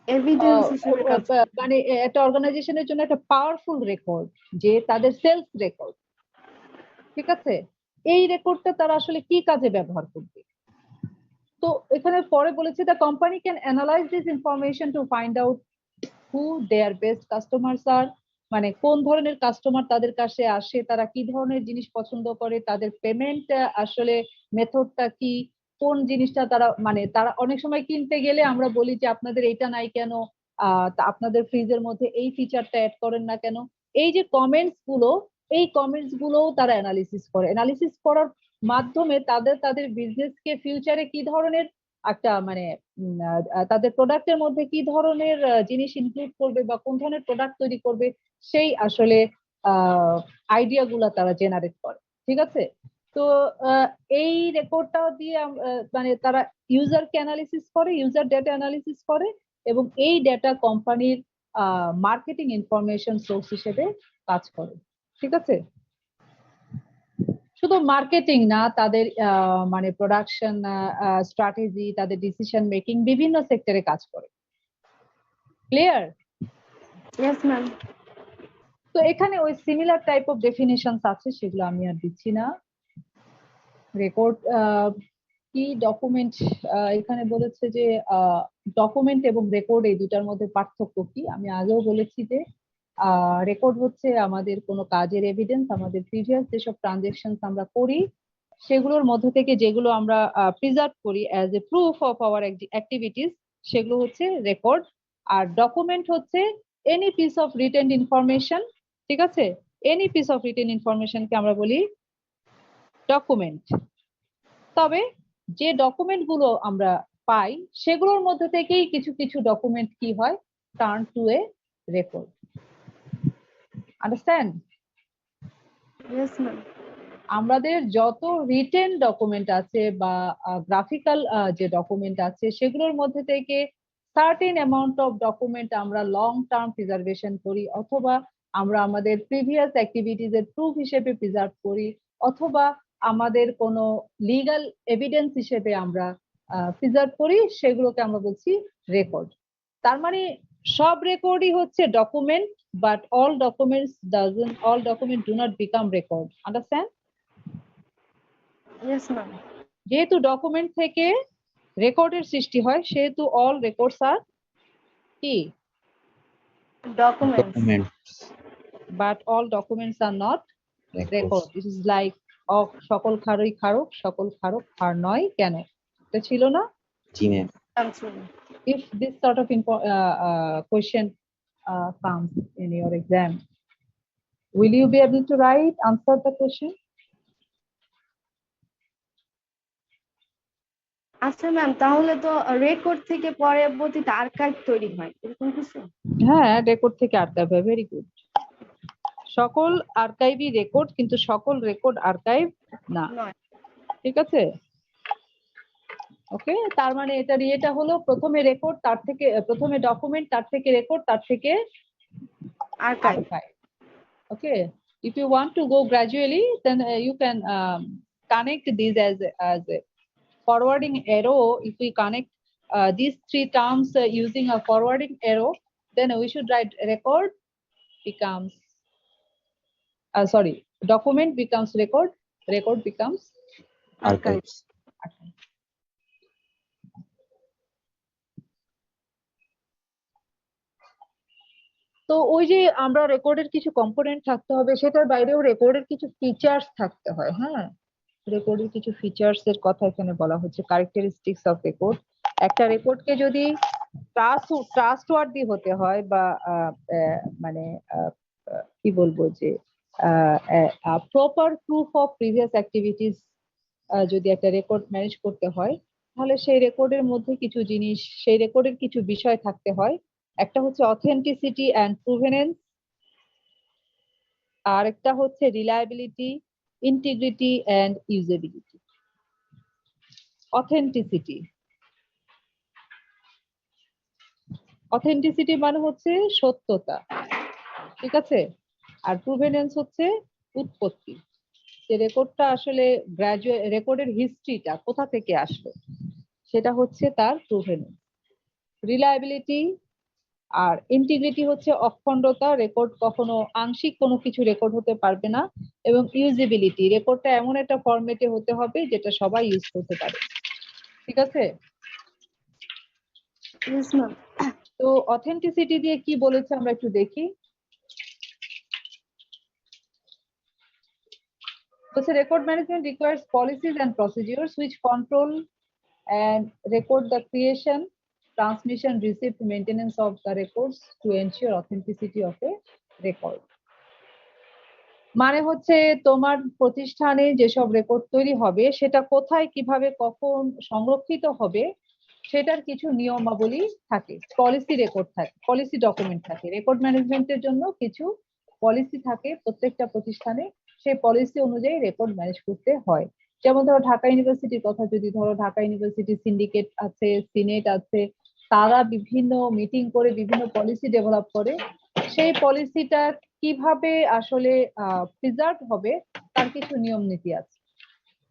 এভিডেন্স হিসেবে কাজ করে। মানে একটা অর্গানাইজেশনের জন্য একটা পাওয়ারফুল রেকর্ড, যে তাদের সেলস রেকর্ড। ঠিক আছে? এই রেকর্ডটা তারা আসলে কি কাজে ব্যবহার করবে। তো এখানে পরে বলেছে the company can analyse this information to find out who their best customers are, মানে কোন ধরনের কাস্টমার তাদের কাছে আসে, তারা কি ধরনের জিনিস পছন্দ করে, তাদের পেমেন্ট আসলে মেথডটা কি, কোন জিনিসটা তারা মানে তারা অনেক সময় কিনতে গেলে আমরা বলি যে আপনাদের এইটা নাই কেন, আপনাদের ফ্রিজের মধ্যে এই ফিচারটা অ্যাড করেন না কেন। এই যে কমেন্টস গুলো, এই কমেন্টস গুলো তারা অ্যানালিসিস করে, অ্যানালিসিস করার মাধ্যমে তাদের বিজনেসকে ফিউচারে কি ধরনের একটা মানে তাদের প্রোডাক্টের মধ্যে কি ধরনের জিনিস ইনক্লুড করবে বা কোন ধরনের প্রোডাক্ট তৈরি করবে, সেই আসলে আইডিয়া গুলা তারা জেনারেট করে। ঠিক আছে? তো এই রেকর্ডটাও দিয়ে মানে তারা ইউজারকে অ্যানালিসিস করে, ইউজার ডেটা অ্যানালিসিস করে, এবং এই ডেটা কোম্পানির মার্কেটিং ইনফরমেশন সোর্স হিসেবে কাজ করে। ঠিক আছে? শুধু মার্কেটিং না, তাদের মানে প্রোডাকশন স্ট্র্যাটেজি, তাদের ডিসিশন মেকিং বিভিন্ন সেক্টরে কাজ করে। ক্লিয়ার? Yes, ma'am. তো এখানে ওই সিমিলার টাইপ অফ ডেফিনিশনস আছে, সেগুলো আমি আর দিচ্ছি না। রেকর্ড কি ডকুমেন্ট, এখানে বলেছে যে ডকুমেন্ট এবং রেকর্ড এই দুটার মধ্যে পার্থক্য কি। আমি আগেও বলেছি যে রেকর্ড হচ্ছে আমাদের কোনো কাজের এভিডেন্স, আমাদের প্রিভিয়াস যেসব ট্রানজেকশন আমরা করি সেগুলোর মধ্যে থেকে যেগুলো আমরা প্রিজার্ভ করি as a proof of our activities, সেগুলো হচ্ছে রেকর্ড। আর ডকুমেন্ট হচ্ছে any piece of written information. ঠিক আছে? এনি পিস অফ রিটেন ইনফরমেশনকে আমরা বলি ডকুমেন্ট। তবে যে ডকুমেন্ট গুলো আমরা পাই সেগুলোর মধ্যে থেকেই কিছু কিছু ডকুমেন্ট কি হয়, turn to A record. Understand? Yes, ma'am. আমাদের যত রিটেন ডকুমেন্ট আছে বা গ্রাফিক্যাল যে ডকুমেন্ট আছে সেগুলোর মধ্যে থেকে সার্টেন অ্যামাউন্ট অফ ডকুমেন্ট আমরা লং টার্ম প্রিজার্ভেশন করি, অথবা আমরা আমাদের প্রিভিয়াস অ্যাক্টিভিটিজ এর প্রুফ হিসেবে প্রিজার্ভ করি, অথবা আমাদের কোনো লিগ্যাল এভিডেন্স হিসেবে আমরা প্রিজার্ভ করি, সেগুলোকে আমরা বলছি রেকর্ড। তার মানে সব রেকর্ডই হচ্ছে document, but all documents do not become record. Understand? Yes, ma'am. যেহেতু ডকুমেন্ট থেকে রেকর্ডের সৃষ্টি হয় সেহেতু অল রেকর্ডস আর কি Documents. But all documents are not record. This is like সকল খারই খারক, সকল খারক খার নয় কেন, এটা ছিল না? If this sort of question comes in your exam, will you be able to answer the question? আচ্ছা ম্যাম, তাহলে তো রেকর্ড থেকে পরবর্তীতে আর্কাইভ তৈরি হয় এরকম কিছু? হ্যাঁ, রেকর্ড থেকে আর্কাইভ হয়। Very good. সকল আর্কাইভই রেকর্ড, কিন্তু সকল রেকর্ড আর্কাইভ না। নয়। ঠিক আছে? ওকে, তার মানে এটা হলো প্রথমে রেকর্ড, তার থেকে প্রথমে ডকুমেন্ট, তার থেকে রেকর্ড, তার থেকে archive. Okay, if you want to go gradually, then you can connect these as a forwarding arrow. If we connect these three terms using a forwarding arrow, then we should write record becomes document becomes record, record becomes archives. তো ওই যে আমরা রেকর্ডের কিছু component থাকতে হবে, সেটার বাইরেও রেকর্ডের কিছু ফিচার্স থাকতে হয়। হ্যাঁ, রেকর্ডের কিছু ফিচার্স এর কথা এখানে বলা হচ্ছে, ক্যারেক্টারিস্টিক্স অফ রেকর্ড। একটা রেকর্ডকে যদি ট্রাস্টওয়ার্দি হতে হয় বা মানে কি বলবো যে proper proof of previous activities যদি একটা রেকর্ড ম্যানেজ করতে হয়, তাহলে সেই রেকর্ডের মধ্যে কিছু জিনিস, সেই রেকর্ডের কিছু বিষয় থাকতে হয়। একটা হচ্ছে অথেন্টিসিটি অ্যান্ড প্রুভেনেন্স, আর একটা হচ্ছে reliability, integrity and usability. Authenticity মানে হচ্ছে সত্যতা, ঠিক আছে? আর প্রুভেনেন্স হচ্ছে উৎপত্তি, যে রেকর্ডটা আসলে রেকর্ডের হিস্ট্রিটা কোথা থেকে আসলো, সেটা হচ্ছে তার প্রুভেনেন্স। রিলায়েবিলিটি আর ইন্টিগ্রিটি হচ্ছে অখণ্ডতা, রেকর্ড কখনো আংশিক কোনো কিছু রেকর্ড হতে পারবে না। এবং ইউজেবিলিটি, রেকর্ডটা এমন একটা ফরম্যাটে হতে হবে যেটা সবাই ইউজ করতে পারে। ঠিক আছে? Yes, ma'am. তো অথেন্টিসিটি দিয়ে কি বলেছে আমরা একটু দেখি। বলছে record management requires policies and procedures which control and record the creation, transmission, receipt, maintenance of the records to ensure authenticity of a record. মানে হচ্ছে তোমার প্রতিষ্ঠানে যেসব রেকর্ড তৈরি হবে সেটা কোথায়, কিভাবে, কখন সংরক্ষিত হবে সেটার কিছু নিয়মাবলী থাকে, পলিসি রেকর্ড থাকে, পলিসি ডকুমেন্ট থাকে। রেকর্ড ম্যানেজমেন্টের জন্য কিছু পলিসি থাকে প্রত্যেকটা প্রতিষ্ঠানে, সেই পলিসি অনুযায়ী রেকর্ড ম্যানেজ করতে হয়। যেমন ধরো ঢাকা ইউনিভার্সিটির কথা যদি ধরো, ঢাকা ইউনিভার্সিটি সিন্ডিকেট আছে, সিনেট আছে, তারা বিভিন্ন মিটিং করে বিভিন্ন পলিসি ডেভেলপ করে। সেই পলিসিটা কিভাবে আসলে প্রিজার্ভ হবে তার কিছু নিয়ম নীতি আছে।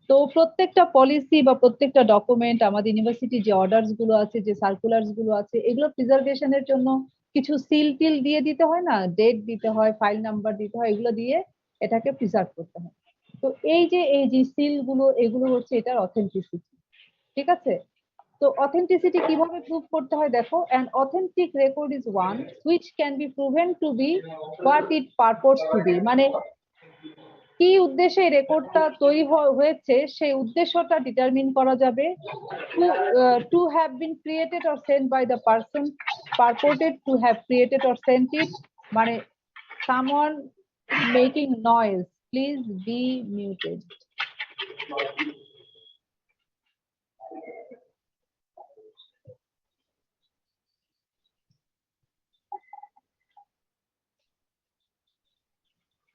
তো প্রত্যেকটা পলিসি বা প্রত্যেকটা ডকুমেন্ট, আমাদের ইউনিভার্সিটি যে অর্ডারস গুলো আছে, যে সার্কুলার্স গুলো আছে, এগুলো প্রিজার্ভেশনের জন্য কিছু সিল টিল দিয়ে দিতে হয় না, ডেট দিতে হয়, ফাইল নাম্বার দিতে হয়, এগুলো দিয়ে এটাকে প্রিজার্ভ করতে হয়। তো এই যে সিল গুলো, এগুলো হচ্ছে এটার অথেন্টিসিটি। ঠিক আছে? তো অথেন্টিসিটি কিভাবে প্রুভ করতে হয় দেখো, an authentic record is one which can be proven to be what it purpose to be. মানে কি উদ্দেশ্যে রেকর্ডটা তৈরি হয়েছে সেই উদ্দেশ্যটা ডিটারমিন করা যাবে। To have been created or sent by the person purported to have created or sent it, মানে someone making noise, please be muted.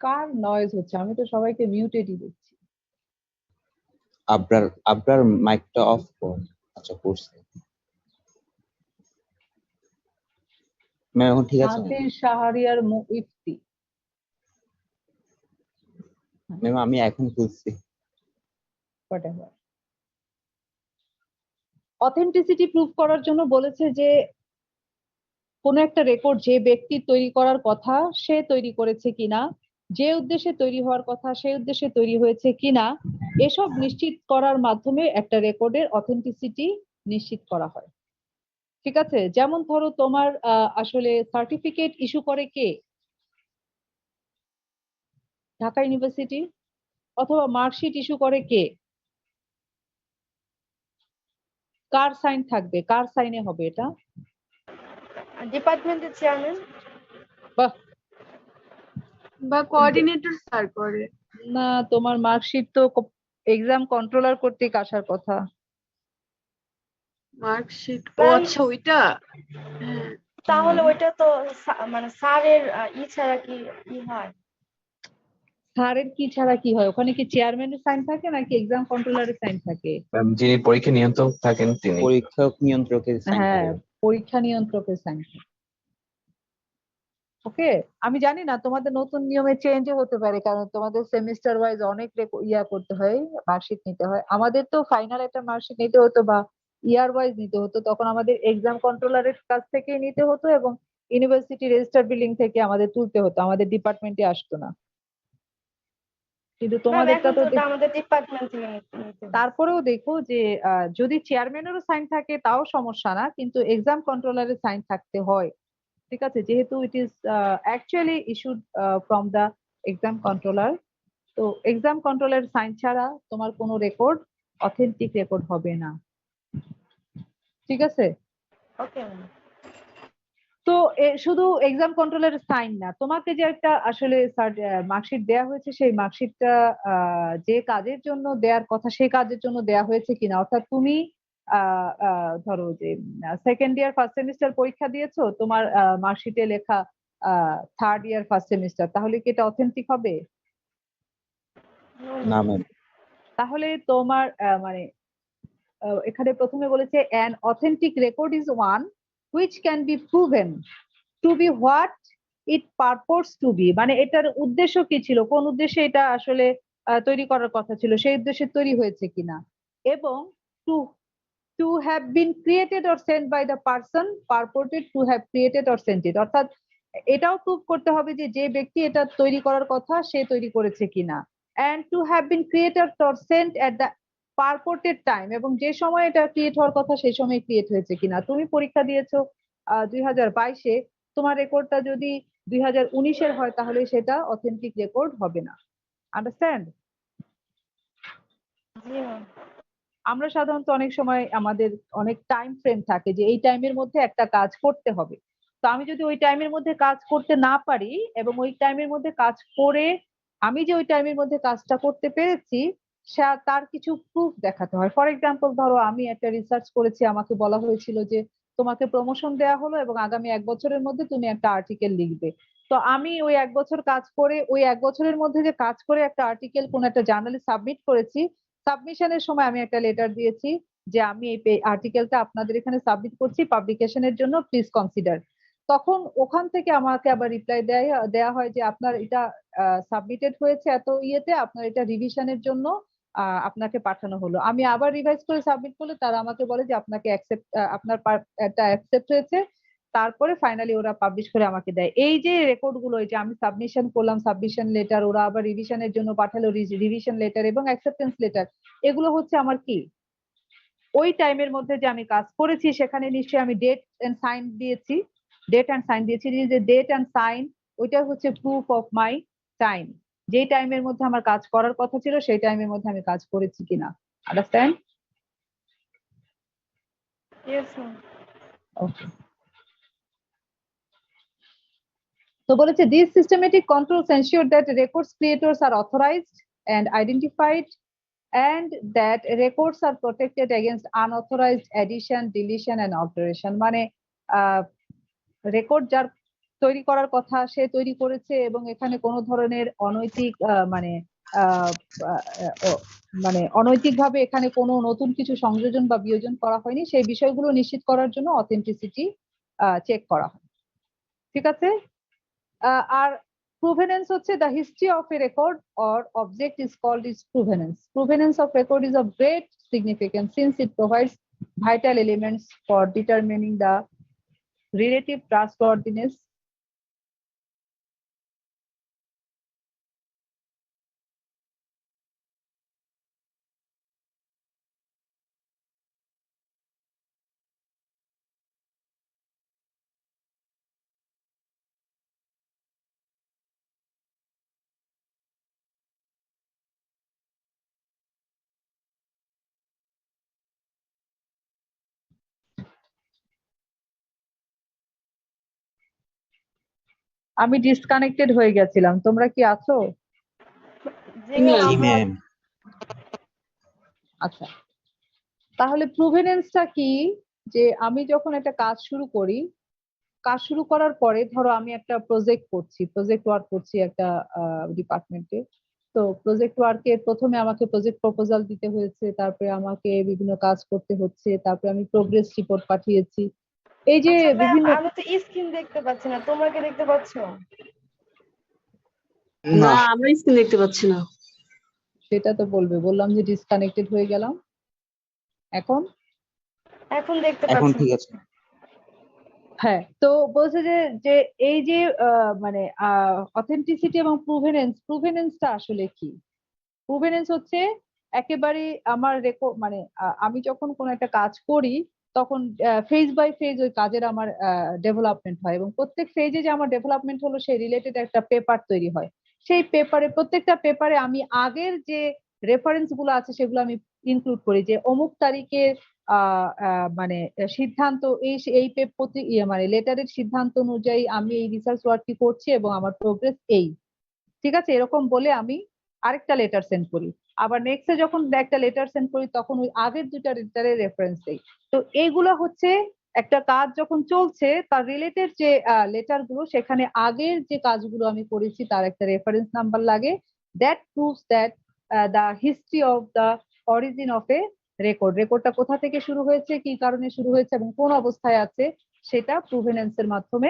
কার নয়েজ হচ্ছে? আমি তো সবাইকে মিউটেডই দেখছি। আবরার মাইকটা অফ কর। আচ্ছা করছে ম্যাম, এখন ঠিক আছে নাসির শাহরিয়ার ইফতি। ম্যাম? আমি এখন খুলছি। whatever. অথেন্টিসিটি প্রুফ করার জন্য বলেছে যে কোন একটা রেকর্ড যে ব্যক্তি তৈরি করার কথা সে তৈরি করেছে কিনা, যে উদ্দেশ্যে তৈরি হওয়ার কথা সেই উদ্দেশ্যে তৈরি হয়েছে কিনা, এসব নিশ্চিত করার মাধ্যমে একটা রেকর্ডের অথেন্টিসিটি নিশ্চিত করা হয়। ঠিক আছে? যেমন ধরো তোমার আসলে সার্টিফিকেট ইস্যু করে কে? ঢাকা ইউনিভার্সিটি। অথবা মার্কশিট ইস্যু করে কে? কার সাইন থাকবে? কার সাইনে হবে এটা? ডিপার্টমেন্টের চেয়ারম্যান বাহ, বা কোঅর্ডিনেটর স্যার করে। না, তোমার মার্কশিট তো এক্সাম কন্ট্রোলার কর্তৃক আসার কথা। মার্কশিট, ও আচ্ছা ওইটা। হ্যাঁ তাহলে ওইটা তো মানে স্যারের ছাড়া কি হয়? স্যারের কি ছাড়া কি হয়? ওখানে কি চেয়ারম্যানের সাইন থাকে নাকি এক্সাম কন্ট্রোলারের সাইন থাকে? যিনি পরীক্ষা নিয়ন্ত্রক থাকেন তিনি। পরীক্ষক নিয়ন্ত্রকের sign হ্যাঁ, থাকে। পরীক্ষা নিয়ন্ত্রকের সাইন থাকে। ওকে, আমি জানি না তোমাদের নতুন নিয়মে চেঞ্জও হতে পারে, কারণ তোমাদের সেমিস্টার ওয়াইজ অনেক করতে হয়, মার্কশিট নিতে হয়। আমাদের তো ফাইনাল একটা মার্কশিট নিতে হতো বা ইয়ার ওয়াইজ নিতে হতো, তখন আমাদের এক্সাম কন্ট্রোলারের কাছ থেকেই নিতে হতো এবং ইউনিভার্সিটি রেজিস্টার বিল্ডিং থেকে আমাদের তুলতে হতো, আমাদের ডিপার্টমেন্টে আসতো না। কিন্তু ম্যাম তোমাদেরটা এখন তো তো ওটা আমাদের ডিপার্টমেন্ট থেকে নিতে হবে। তারপরেও দেখো যে যদি চেয়ারম্যানেরও সাইন থাকে তাও সমস্যা না, কিন্তু এক্সাম কন্ট্রোলারের সাইন থাকতে হয়। ঠিক আছে? যেহেতু it is actually issued from the exam controller, তো এক্সাম কন্ট্রোলার সাইন ছাড়া তোমার কোনো রেকর্ড অথেন্টিক রেকর্ড হবে না। ঠিক আছে? Okay ma'am. তো শুধু এক্সাম কন্ট্রোলের সাইন না, তোমাকে যে একটা আসলে মার্কশিট দেয়া হয়েছে সেই মার্কশিটটা যে কাজের জন্য দেওয়ার কথা সেই কাজের জন্য দেয়া হয়েছে কিনা। অর্থাৎ তুমি ধরো যে সেকেন্ড ইয়ার ফার্স্ট সেমিস্টার পরীক্ষা দিয়েছো, তোমার মার্কশিটে লেখা থার্ড ইয়ার ফার্স্ট সেমিস্টার, তাহলে কি এটা অথেন্টিক হবে? না ম্যাম। তাহলে তোমার মানে এখানে প্রথমে বলেছে an authentic record is one which can be proven to be what it purports to be, মানে এটার উদ্দেশ্য কি ছিল, কোন উদ্দেশ্যে এটা আসলে তৈরি করার কথা ছিল, সেই উদ্দেশ্যে তৈরি হয়েছে কিনা, এবং to to have been created or sent by the person purported to have created or sent it. অর্থাৎ এটাও প্রুভ করতে হবে যে যে ব্যক্তি এটা তৈরি করার কথা সে তৈরি করেছে কিনা, and to have been created or sent at the purported time, এবং যে সময় এটা ক্রিয়েট হওয়ার কথা সেই সময় ক্রিয়েট হয়েছে কিনা। তুমি পরীক্ষা দিয়েছো 2022-এ, তোমার রেকর্ডটা যদি 2019-এর হয় তাহলে সেটা অথেন্টিক রেকর্ড হবে না। আন্ডারস্ট্যান্ড? জি ম্যাম। আমরা সাধারণত অনেক সময় আমাদের অনেক টাইম ফ্রেম থাকে যে এই টাইমের মধ্যে একটা কাজ করতে হবে। তো আমি যদি ওই টাইমের মধ্যে কাজ করতে না পারি এবং ওই টাইমের মধ্যে কাজ করে আমি যে ওই টাইমের মধ্যে কাজটা করতে পেরেছি তার কিছু প্রুফ দেখাতে হয়। ফর এক্সাম্পল ধরো আমি একটা রিসার্চ করেছি, আমাকে বলা হয়েছিল যে তোমাকে প্রমোশন দেওয়া হলো এবং আগামী 1 বছরের মধ্যে তুমি একটা আর্টিকেল লিখবে। তো আমি ওই 1 বছর কাজ করে, ওই 1 বছরের মধ্যে যে কাজ করে একটা আর্টিকেল কোন একটা জার্নালে সাবমিট করেছি, সাবমিশনের সময় আমি একটা লেটার দিয়েছি যে আমি এই আর্টিকেলটা আপনাদের এখানে সাবমিট করছি পাবলিকেশনের জন্য, প্লিজ কনসিডার। তখন ওখান থেকে আমাকে আবার রিপ্লাই দেয়া হয় যে আপনার এটা সাবমিটেড হয়েছে এত ইয়েতে, আপনার এটা রিভিশনের জন্য আপনাকে পাঠানো হলো। আমি আবার রিভাইজ করে সাবমিট করলে তারা আমাকে বলে যে আপনাকে আপনার এটা অ্যাকসেপ্ট হয়েছে। তারপরে ফাইনালি ওরা পাবলিশ করে আমাকে দেয়। এই যে রেকর্ড গুলো, এই যে আমি সাবমিশন করলাম, সাবমিশন লেটার, ওরা আবার রিভিশনের জন্য পাঠালো রিভিশন লেটার এবং অ্যাকসেপ্টেন্স লেটার, এগুলো হচ্ছে আমার কি ওই টাইমের মধ্যে যে আমি কাজ করেছি সেখানে নিশ্চয়ই আমি ডেট এন্ড সাইন দিয়েছি। যে ডেট এন্ড সাইন, ওইটা হচ্ছে প্রুফ অফ মাই টাইম, যেই টাইমের মধ্যে আমার কাজ করার কথা ছিল সেই টাইমের মধ্যে আমি কাজ করেছি কিনা। আন্ডারস্ট্যান্ড? Yes, ma'am. ওকে। তো বলেছে these systematic controls ensure that records creators are authorized and identified and that records are protected against unauthorized addition, deletion and alteration। মানে রেকর্ড যার তৈরি করার কথা সে তৈরি করেছে এবং এখানে কোনো ধরনের অনৈতিক মানে অনৈতিকভাবে এখানে কোনো নতুন কিছু সংযোজন বা বিয়োজন করা হয়নি, সেই বিষয়গুলো নিশ্চিত করার জন্য অথেন্টিসিটি চেক করা হয়। ঠিক আছে? আর provenance হচ্ছে the history of a record or object is called its provenance. Provenance of record is of great significance since it provides vital elements for determining the relative trustworthiness আমি disconnected হয়ে গেছিলাম, তোমরা কি আছো? জি ম্যাম, জি আমরা ma'am. আচ্ছা, তাহলে প্রুভেনেন্সটা কি? যে আমি যখন একটা কাজ শুরু করি, কাজ শুরু করার পরে ধরো আমি একটা প্রজেক্ট ওয়ার্ক করছি একটা ডিপার্টমেন্টে। তো প্রজেক্ট ওয়ার্কে প্রথমে আমাকে প্রজেক্ট প্রপোজাল দিতে হয়েছে, তারপরে আমাকে বিভিন্ন কাজ করতে হচ্ছে, তারপরে আমি প্রোগ্রেস রিপোর্ট পাঠিয়েছি। এই যে আচ্ছা ম্যাম, বিভিন্ন, আমি তো স্ক্রিন দেখতে পাচ্ছি না, তোমরা কি দেখতে পাচ্ছ? না, আমরা স্ক্রিন দেখতে পাচ্ছি না। সেটা তো বলবে, বললাম যে ডিসকানেক্টেড হয়ে গেলাম। এখন এখন দেখতে এখন পাচ্ছি। ঠিক আছে। হ্যাঁ, তো বলছে যে যে এই যে মানে অথেন্টিসিটি এবং প্রুভেনেন্সটা আসলে কি? প্রুভেনেন্স হচ্ছে একেবারে আমার মানে আমি যখন কোনো একটা কাজ করি তখন ফেজ বাই ফেজ ওই কাজের আমার ডেভেলপমেন্ট হয় এবং প্রত্যেক ফেজে যে আমার ডেভেলপমেন্ট হলো সেই রিলেটেড একটা পেপার তৈরি হয়। সেই পেপারে, প্রত্যেকটা পেপারে আমি আগের যে রেফারেন্স গুলো আছে সেগুলো আমি ইনক্লুড করি যে অমুক তারিখের মানে সিদ্ধান্ত এই মানে লেটারের সিদ্ধান্ত অনুযায়ী আমি এই রিসার্চ ওয়ার্কটি করছি এবং আমার প্রোগ্রেস এই। ঠিক আছে, এরকম বলে আমি আরেকটা লেটার সেন্ড করি। আবার নেক্সটে যখন একটা লেটার সেন্ড করি তখন ওই আগের দুটা লেটারের রেফারেন্স দেই। তো এইগুলো হচ্ছে একটা কাজ যখন চলছে তার রিলেটেড যে লেটার গুলো, সেখানে আগের যে কাজগুলো আমি করেছি তার একটা রেফারেন্স নাম্বার লাগে। That proves that the history of the origin of a রেকর্ডটা কোথা থেকে শুরু হয়েছে, কি কারণে শুরু হয়েছে এবং কোন অবস্থায় আছে, সেটা প্রুভেনেন্সের মাধ্যমে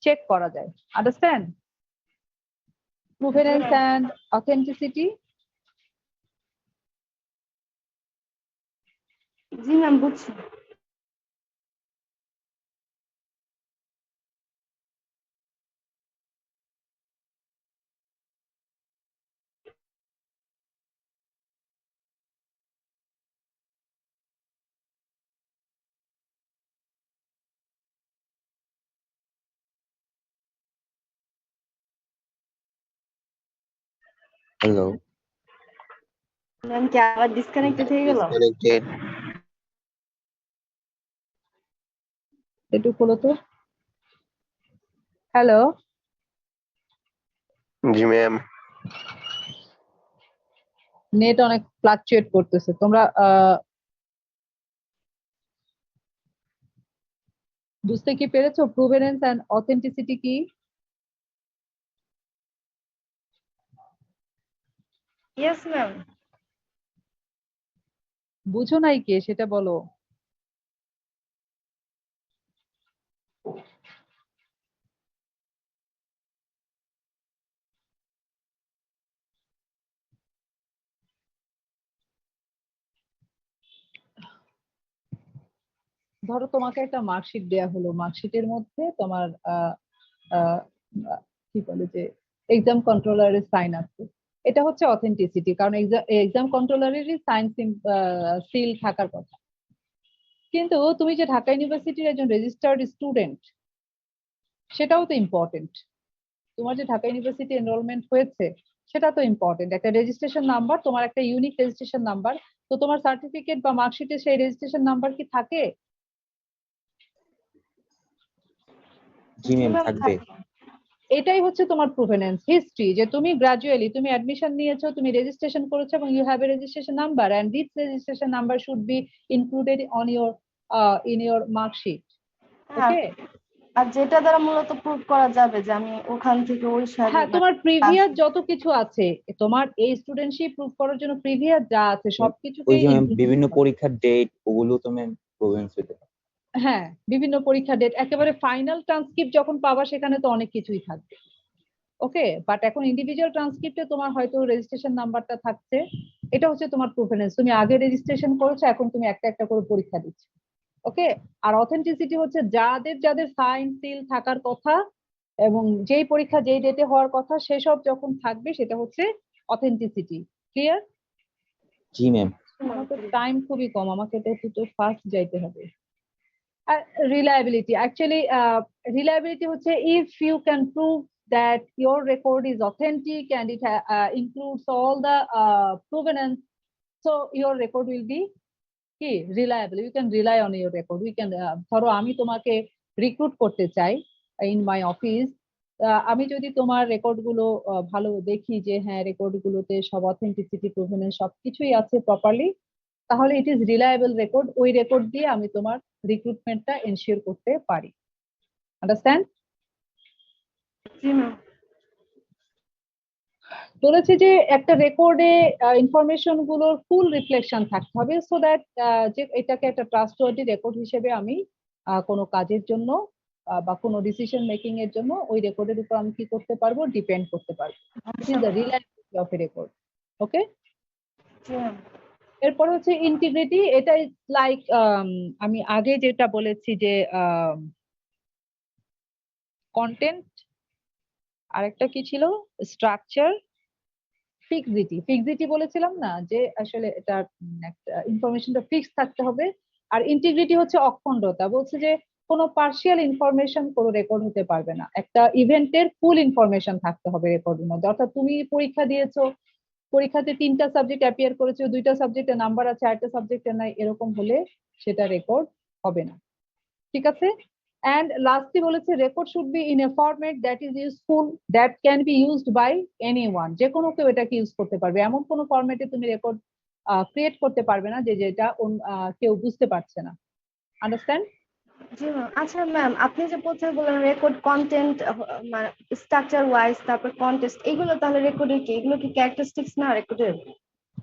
চেক করা যায়। Understand? Provenance and authenticity. G ma'am, বুঝছি। হ্যালো। ম্যাম কি আবার ডিসকানেক্টেড হয়ে গেল? ডিসকানেক্টেড। একটু খোলো তো। হ্যালো, জি ম্যাম। নেট অনেক ফ্লাকচুয়েট করতেছে, তোমরা বুঝতে কি পেরেছো প্রুভেনেন্স এন্ড অথেন্টিসিটি কি? Yes, ma'am. বুঝো নাই কে সেটা বলো। ধরো তোমাকে একটা মার্কশিট দেয়া হলো, মার্কশিটের মধ্যে তোমার আহ, আহ, আহ, কি বলে যে এক্সাম কন্ট্রোলারের সাইন আছে। এটা হচ্ছে অথেন্টিসিটি, কারণ এক্সাম কন্ট্রোলারেরই সাইন সিল থাকার কথা। কিন্তু তুমি যে ঢাকা ইউনিভার্সিটির একজন রেজিস্টার্ড স্টুডেন্ট, সেটাও তো ইম্পর্টেন্ট। তোমার যে ঢাকা ইউনিভার্সিটি এনরোলমেন্ট হয়েছে সেটা তো ইম্পর্টেন্ট। একটা রেজিস্ট্রেশন নাম্বার, তোমার একটা ইউনিক রেজিস্ট্রেশন নাম্বার, তো তোমার সার্টিফিকেট বা মার্কশিটে সেই রেজিস্ট্রেশন নাম্বার কি থাকে? জি ম্যাম, ma'am, থাকবে। এটাই হচ্ছে তোমার প্রুভেনেন্স হিস্ট্রি, যে তুমি গ্রাজুয়ালি তুমি অ্যাডমিশন নিয়েছো, তুমি রেজিস্ট্রেশন করেছো এবং you have a registration number, and this registration number should be included on your in your marksheet. হ্যাঁ, ওকে? আর যেটা দ্বারা মূলত প্রুভ করা যাবে যে আমি ওখান থেকে ওই সালে হ্যাঁ, মানে তোমার class- প্রিভিয়াস যত কিছু আছে, তোমার এই স্টুডেন্টশিপ প্রুভ করার জন্য প্রিভিয়াস যা আছে সবকিছুকে ওই যে ম্যাম include বিভিন্ন করতে হবে। পরীক্ষার ডেট ওগুলো তো ম্যাম প্রবলেমস হতে পারে। হ্যাঁ, বিভিন্ন পরীক্ষা ডেট, একেবারে ফাইনাল ট্রান্সক্রিপ্ট যখন পাবা সেখানে তো অনেক কিছুই থাকবে। ওকে, বাট এখন ইন্ডিভিজুয়াল ট্রান্সক্রিপ্টে তোমার হয়তো রেজিস্ট্রেশন নাম্বারটা থাকছে। এটা হচ্ছে তোমার প্রেফারেন্স, তুমি আগে রেজিস্ট্রেশন করেছো, এখন তুমি একটা একটা করে পরীক্ষা দিচ্ছ। ওকে? আর অথেন্টিসিটি হচ্ছে যাদের যাদের সাইন সিল থাকার কথা এবং যেই পরীক্ষা যেই ডেটে হওয়ার কথা সেসব যখন থাকবে সেটা হচ্ছে অথেন্টিসিটি। ক্লিয়ার? জি ম্যাম। আমার তো টাইম খুবই কম, আমাকে তো একটু ফাস্ট যাইতে হবে। আর রিলায়েবিলিটি, অ্যাকচুয়ালি রিলায়েবিলিটি হচ্ছে if you can prove that your record is authentic and it includes all the provenance, so your record will be কি reliable, you can rely on your record. We can, ধরো আমি তোমাকে recruit করতে চাই in my office, আমি যদি তোমার record গুলো ভালো দেখি যে হ্যাঁ রেকর্ড গুলোতে সব অথেন্টিসিটি প্রুভেনেন্স সবকিছুই আছে প্রপারলি, তাহলে ইট ইজ রিলায়েবল রেকর্ড। ওই রেকর্ড দিয়ে আমি তোমার রিক্রুটমেন্টটা এনশিওর করতে পারি। আন্ডারস্ট্যান্ড? জি ম্যাম। বলেছে যে একটা রেকর্ডে ইনফরমেশন গুলোর ফুল রিফ্লেকশন থাকতে হবে, সো দ্যাট যে এটাকে একটা ট্রাস্টওয়ার্দি রেকর্ড হিসেবে আমি কোনো কাজের জন্য বা কোনো ডিসিশন মেকিং এর জন্য ওই রেকর্ডের উপর আমি কি করতে পারবো, ডিপেন্ড করতে পারবো। This is the reliability of A record. Okay? G ma'am. এরপর হচ্ছে ইন্টিগ্রিটি, এটা লাইক আমি আগে যেটা বলেছি যে কন্টেন্ট, আরেকটা কি ছিল স্ট্রাকচার, ফিক্সিটি। ফিক্সিটি বলেছিলাম না যে আসলে এটা একটা ইনফরমেশনটা ফিক্স থাকতে হবে। আর ইন্টিগ্রিটি হচ্ছে অখণ্ডতা, বলছে যে কোনো পার্শিয়াল ইনফরমেশন কোনো রেকর্ড হতে পারবে না, একটা ইভেন্টের ফুল ইনফরমেশন থাকতে হবে রেকর্ডের মধ্যে। অর্থাৎ তুমি পরীক্ষা দিয়েছো, পরীক্ষাতে 3টা সাবজেক্ট অ্যাপিয়ার করেছো, 2টা সাবজেক্টে নাম্বার আছে, 8টা সাবজেক্টে নাই, এরকম হলে সেটা রেকর্ড হবে না। ঠিক আছে? And lastly বলেছে record should be in a format that is useful, that can be used by anyone. যে কোনো কেউ এটাকে ইউজ করতে পারবে, এমন কোনো ফরম্যাটে তুমি রেকর্ড ক্রিয়েট করতে পারবে না যে যেটা কেউ বুঝতে পারছে না। আন্ডারস্ট্যান্ড? জি ম্যাম। আচ্ছা ম্যাম, আপনি যে প্রথমে বললেন রেকর্ড কন্টেন্ট মানে স্ট্রাকচার ওয়াইজ, তারপর কন্টেস্ট, এগুলো তাহলে রেকর্ডের কি, এগুলো কি ক্যারেক্টারিস্টিক্স না রেকর্ডের?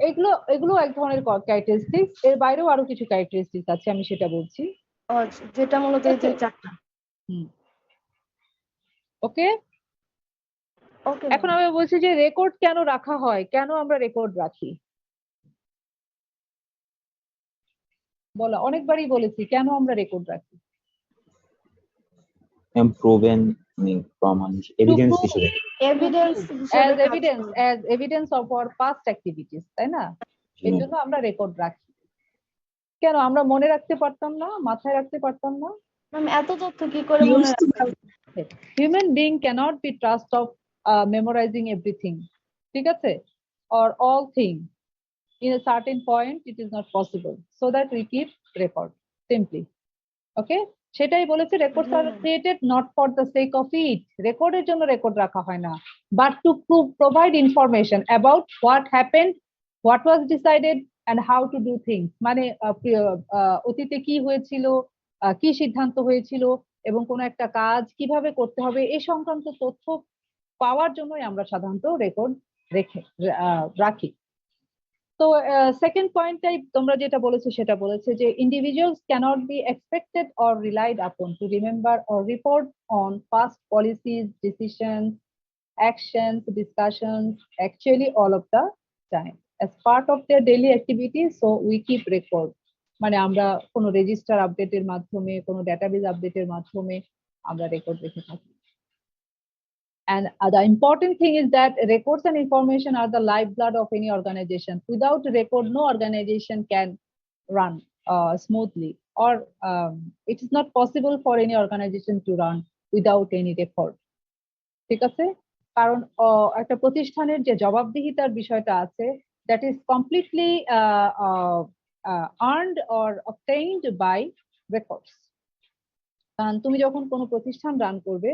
এগুলো এগুলো এক ধরনের ক্যারেক্টারিস্টিক্স, এর বাইরেও আরো কিছু ক্যারেক্টারিস্টিক্স আছে, আমি সেটা বলছি। যেটা মূলত এই যে চারটা। ওকে? ওকে। এখন আমি বলছি যে রেকর্ড কেন রাখা হয়, কেন আমরা রেকর্ড রাখি, বলো। অনেকবারই বলেছি কেন আমরা রেকর্ড রাখি। ম্যাম প্রুভেন প্রমাণ এভিডেন্স হিসেবে। এভিডেন্স হিসেবে as কাজ evidence, করে। as evidence of our past activities, তাই না? এর জন্য আমরা রেকর্ড রাখি। কেন আমরা মনে রাখতে পারতাম না, মাথায় রাখতে পারতাম না? ম্যাম এত তথ্য কি করে মনে রাখবেন? Human being cannot be trust of memorizing everything, ঠিক আছে, or all things in a certain point it is not possible, so that we keep record simply. Okay? সেটাই বলেছে records R created not for the sake of it, রেকর্ডের জন্য record রাখা হয় না, but to provide information about what happened, what was decided and how to do things. মানে অতীতে কি হয়েছিল, কি সিদ্ধান্ত হয়েছিল, এবং কোনো একটা কাজ কিভাবে করতে হবে এই সংক্রান্ত তথ্য পাওয়ার জন্যই আমরা সাধারণত রেকর্ড রাখি। তো সেকেন্ড পয়েন্টটাই তোমরা যেটা বলেছো সেটা বলেছে যে individuals cannot be expected or relied upon to remember or report on past policies, decisions, actions, discussions, actually all of the time as part of their daily activities. So we keep record. মানে আমরা কোনো register আপডেটের মাধ্যমে, কোনো database আপডেটের মাধ্যমে আমরা record রেখে থাকি। And the important thing is that records and information are the lifeblood of any organization. Without record, no organization can run smoothly, or it is not possible for any organization to run without any record. ঠিক আছে? কারণ একটা প্রতিষ্ঠানের যে জবাবদিহিতার বিষয়টা আছে, that is completely earned or obtained by records. কারণ তুমি যখন কোনো প্রতিষ্ঠান রান করবে,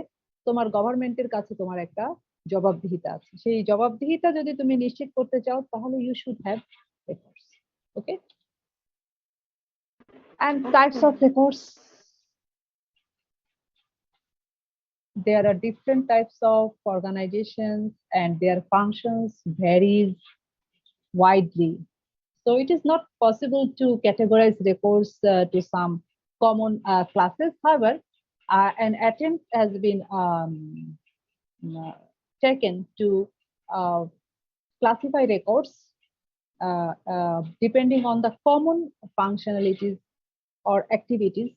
তোমার গভর্নমেন্টের কাছে তোমার একটা জবাবদিহিতা আছে। সেই জবাবদিহিতা যদি তুমি নিশ্চিত করতে চাও তাহলে you should have records. Okay? And types of records. There are different types of organizations and their functions varies widely. So it is not possible to categorize records to some common classes. However, an attempt has been taken to classify records depending on the common functionalities or activities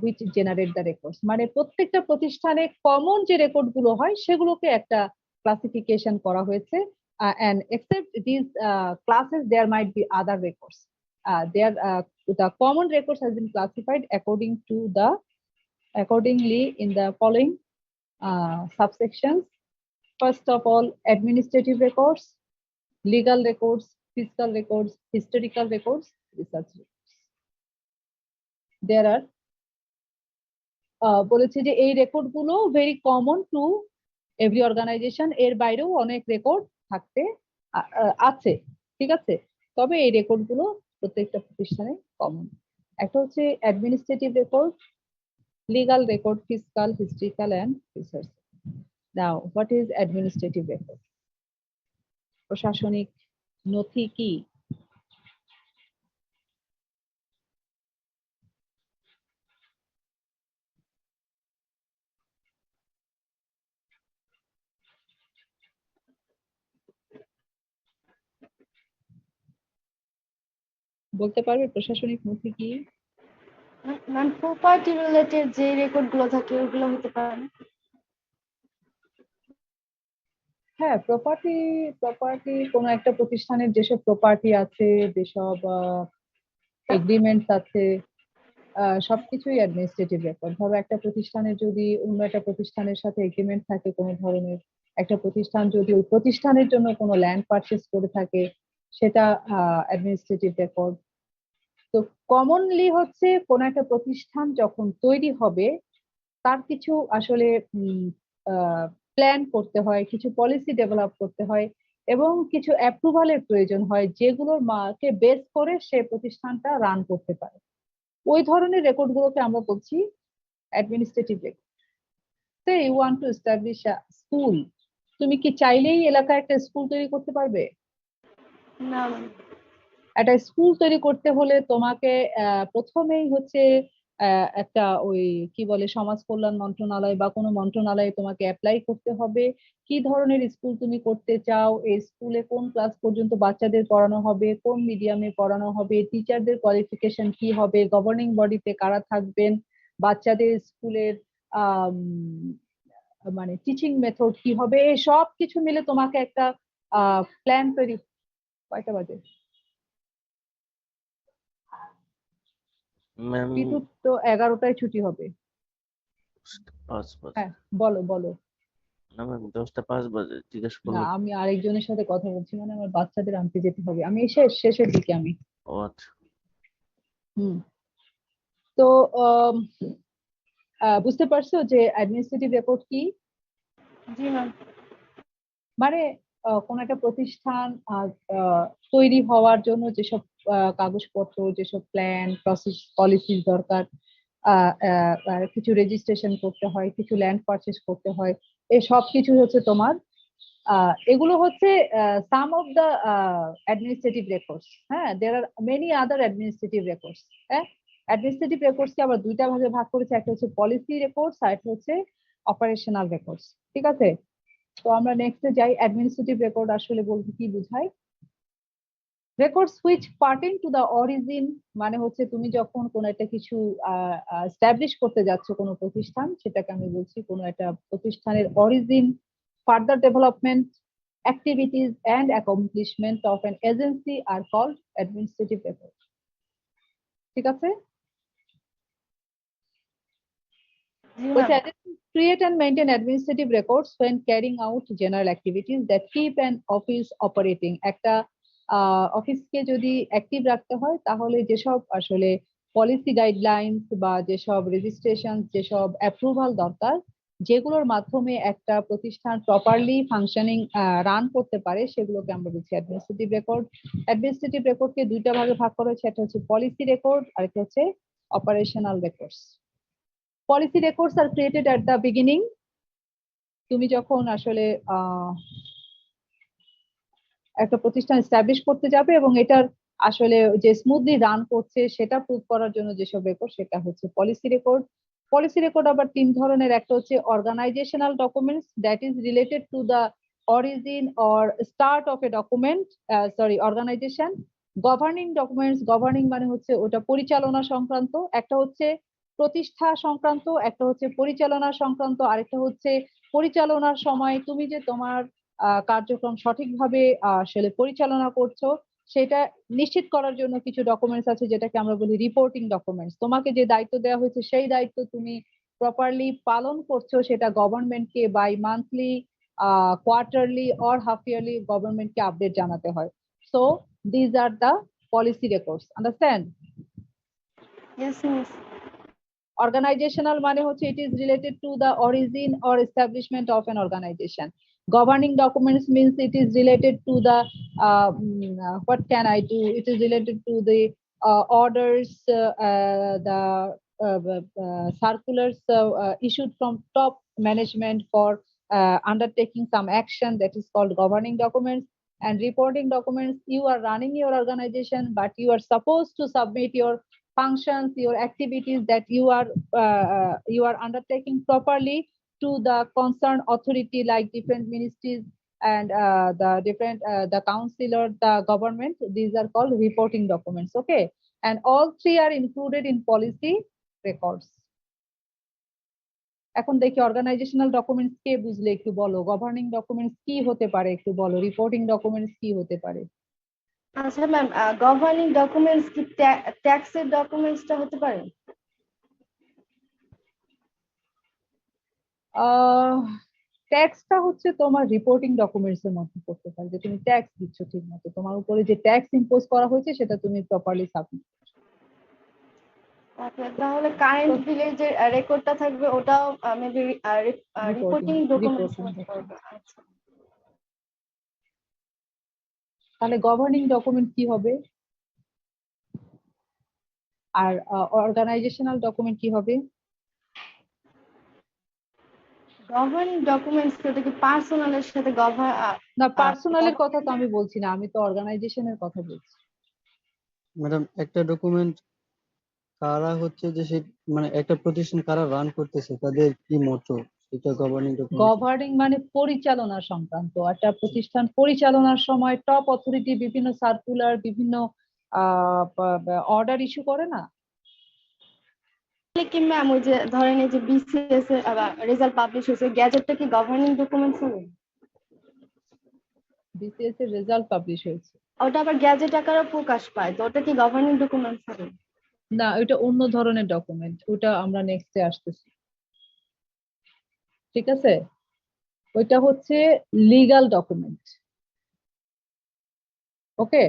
which generate the records. মানে প্রত্যেকটা প্রতিষ্ঠানে common যে record গুলো হয় সেগুলোকে একটা classification করা হয়েছে, and except these classes there might be other records. The common records has been classified accordingly in the following subsections. First of all, administrative records, legal records, fiscal records, historical records, research records. There are বলেছে যে এই record গুলো very common to every organization, এর বাইরেও অনেক record থাকতে আছে, ঠিক আছে? তবে এই রেকর্ড গুলো প্রত্যেকটা প্রতিষ্ঠানে কমন। একটা হচ্ছে administrative record, legal record, fiscal, historical and research. Now what is administrative record? প্রশাসনিক নথি কি? বলতে পারবে প্রশাসনিক নথি কি? ম্যাম প্রপার্টি রিলেটেড যে রেকর্ড গুলো থাকে ওগুলো হতে পারে। হ্যাঁ, প্রপার্টি কোনো একটা প্রতিষ্ঠানের যেসব প্রপার্টি আছে, যেসব এগ্রিমেন্টস আছে, সবকিছুই অ্যাডমিনিস্ট্রেটিভ রেকর্ড। ধরো একটা প্রতিষ্ঠানের যদি অন্য একটা প্রতিষ্ঠানের সাথে এগ্রিমেন্ট থাকে কোনো ধরনের, একটা প্রতিষ্ঠান যদি ওই প্রতিষ্ঠানের জন্য কোনো ল্যান্ড পারচেজ করে থাকে, সেটা অ্যাডমিনিস্ট্রেটিভ রেকর্ড। তো কমনলি হচ্ছে কোন একটা প্রতিষ্ঠান যখন তৈরি হবে তার কিছু আসলে প্ল্যান করতে হয়, কিছু পলিসি ডেভেলপ করতে হয় এবং কিছু অ্যাপ্রুভালের প্রয়োজন হয়, যেগুলোর মাকে বেস করে সে প্রতিষ্ঠানটা রান করতে পারে। ওই ধরনের রেকর্ড গুলোকে আমরা বলছি administrative record. Say you want to establish a school, তুমি কি চাইলেই এলাকায় একটা স্কুল তৈরি করতে পারবে? না। একটা স্কুল তৈরি করতে হলে তোমাকে প্রথমেই হচ্ছে একটা ওই কি বলে সমাজ কল্যাণ মন্ত্রণালয় বা কোনো মন্ত্রণালয়ে তোমাকে অ্যাপ্লাই করতে হবে কি ধরনের স্কুল তুমি করতে চাও, এই স্কুলে কোন ক্লাস পর্যন্ত বাচ্চাদের পড়ানো হবে, কোন মিডিয়ামে পড়ানো হবে, টিচারদের কোয়ালিফিকেশন কি হবে, গভর্নিং বডিতে কারা থাকবেন, বাচ্চাদের স্কুলের মানে টিচিং মেথড কি হবে, এই সব কিছু মিলে তোমাকে একটা প্ল্যান তৈরি। কয়টা বাজে? বিদ্যুৎ তো 11টায় ছুটি হবে। হ্যাঁ বলো বলো। না ম্যাম 10টা 5 বাজে জিজ্ঞেস না করলাম। আমি আরেকজনের সাথে কথা বলছি, মানে আমার বাচ্চাদের আনতে যেতে হবে, আমি শেষের দিকে আমি। ও আচ্ছা। তো বুঝতে পারছো যে অ্যাডমিনিস্ট্রেটিভ রেকর্ড কি? জি ম্যাম। মানে কোন একটা প্রতিষ্ঠান তৈরি হওয়ার জন্য যেসব কাগজপত্র, যেসব প্ল্যান, প্রসেস, পলিসি দরকার, কিছু রেজিস্ট্রেশন করতে হয়, কিছু ল্যান্ড পারচেস করতে হয়, এই সব কিছু হচ্ছে তোমার এগুলো হচ্ছে some of the administrative records. হ্যাঁ, there are many other administrative records. হ্যাঁ, অ্যাডমিনিস্ট্রেটিভ রেকর্ডস কে আবার দুইটা ভাগে ভাগ করেছে, একটা হচ্ছে পলিসি রেকর্ডস আর একটা হচ্ছে অপারেশনাল রেকর্ডস। ঠিক আছে, তো আমরা নেক্সটে যাই। অ্যাডমিনিস্ট্রেটিভ রেকর্ড আসলে বলতে কি বোঝায়? Records which pertain to the origin, মানে হচ্ছে তুমি যখন কোনো একটা কিছু এস্টাবলিশ করতে যাচ্ছ কোনো প্রতিষ্ঠান, সেটাকে আমি বলছি কোনো একটা প্রতিষ্ঠানের origin, further development, activities and accomplishment of an agency are called administrative records. ঠিক আছে? জি Which ma'am. agencies create and maintain administrative records when carrying out general activities that keep an office operating. একটা অফিসকে যদি active রাখতে হয় তাহলে যেসব আসলে policy guidelines বা যেসব রেজিস্ট্রেশন, যেসব অ্যাপ্রুভাল দরকার, যেগুলোর মাধ্যমে একটা প্রতিষ্ঠান প্রপারলি ফাংশনিং রান করতে পারে, সেগুলোকে আমরা বলছি অ্যাডমিনিস্ট্রেটিভ রেকর্ড। অ্যাডমিনিস্ট্রেটিভ রেকর্ডকে দুইটা ভাগে ভাগ করা হয়েছে, একটা হচ্ছে পলিসি রেকর্ড আর একটা হচ্ছে operational records. Policy records R created at the beginning. তুমি যখন আসলে একটা প্রতিষ্ঠান এস্টাবলিশ করতে যাবে এবং এটার আসলে যে স্মুথলি রান করছে সেটা প্রুভ করার জন্য যেসব রেকর্ড, সেটা হচ্ছে পলিসি রেকর্ড। পলিসি রেকর্ড আবার তিন ধরনের, একটা হচ্ছে organizational documents that is related to the origin or start of a document, organization. Governing documents, governing মানে হচ্ছে ওটা পরিচালনা সংক্রান্ত, একটা হচ্ছে প্রতিষ্ঠা সংক্রান্ত, একটা হচ্ছে পরিচালনা সংক্রান্ত, আরেকটা হচ্ছে পরিচালনার সময় তুমি যে তোমার কার্যক্রম সঠিকভাবে আসলে পরিচালনা করছো সেটা নিশ্চিত করার জন্য কিছু ডকুমেন্টস আছে যেটাকে আমরা বলি রিপোর্টিং ডকুমেন্টস। তোমাকে যে দায়িত্ব দেওয়া হয়েছে সেই দায়িত্ব তুমি প্রপারলি পালন করছো, সেটা গভর্নমেন্টকে by monthly, quarterly or half yearly গভর্নমেন্টকে আপডেট জানাতে হয়। So these are the policy records. Understand? Yes miss. Organizational মানে হচ্ছে it is related to the origin or establishment of an organization. Governing documents means it is related to the what can I do? It is related to the orders, the circulars issued from top management for undertaking some action, that is called governing documents. And reporting documents, you are running your organization, but you are supposed to submit your functions, your activities that you are undertaking properly to the concerned authority, like different ministries and the different the councillor, the government. These are called reporting documents. Okay, and all three are included in policy records. এখন দেখি organisational documents কে বুঝলে একটু বলো, governing documents কি হতে পারে একটু বলো, রিপোর্টিং ডকুমেন্টস কি হতে পারে? আচ্ছা ম্যাম, গভর্নিং ডকুমেন্টস কি ট্যাক্সের ডকুমেন্টসটা হতে পারে? ট্যাক্সটা হচ্ছে তোমার রিপোর্টিং ডকুমেন্টস এর মধ্যে পড়তে পারে, যে তুমি ট্যাক্স দিচ্ছ ঠিক মতো, তোমার উপরে যে ট্যাক্স ইম্পোজ করা হয়েছে সেটা তুমি প্রপারলি সাবমিট। ওকে, তাহলে কারেন্ট বিলের যে রেকর্ডটা থাকবে ওটাও মেবি রিপোর্টিং ডকুমেন্টস হতে পারবে। আচ্ছা, তাহলে গভর্নিং ডকুমেন্ট কি হবে আর অর্গানাইজেশনাল ডকুমেন্ট কি হবে? গভর্নিং ডকুমেন্টস সেটা কি পার্সোনালের সাথে না, পার্সোনালের কথা তো আমি বলছি না, আমি তো অর্গানাইজেশনের কথা বলছি। ম্যাডাম, একটা ডকুমেন্ট কারা হচ্ছে যে সে মানে একটা প্রতিষ্ঠান কারা রান করতেছে তাদের কি মোটো, এটা গভর্নিং ডকুমেন্ট। গভর্নিং মানে পরিচালনা সংক্রান্ত, একটা প্রতিষ্ঠান পরিচালনার সময় টপ অথরিটি বিভিন্ন সার্কুলার, বিভিন্ন অর্ডার ইস্যু করে না? কি ম্যাম ওই যে ধরেন এই যে বিসিএস এর রেজাল্ট পাবলিশ হয়েছে, গ্যাজেটটা কি গভর্নিং ডকুমেন্টস হবে? বিসিএস এর রেজাল্ট পাবলিশ হয়েছে, ওটা আবার গ্যাজেট আকারে প্রকাশ পায়, তো ওটা কি গভর্নিং ডকুমেন্টস হবে? না ওটা অন্য ধরনের ডকুমেন্ট, ওটা আমরা নেক্সটে আসতেছি। ঠিক আছে, ওইটা হচ্ছে লিগ্যাল ডকুমেন্ট। ওকে,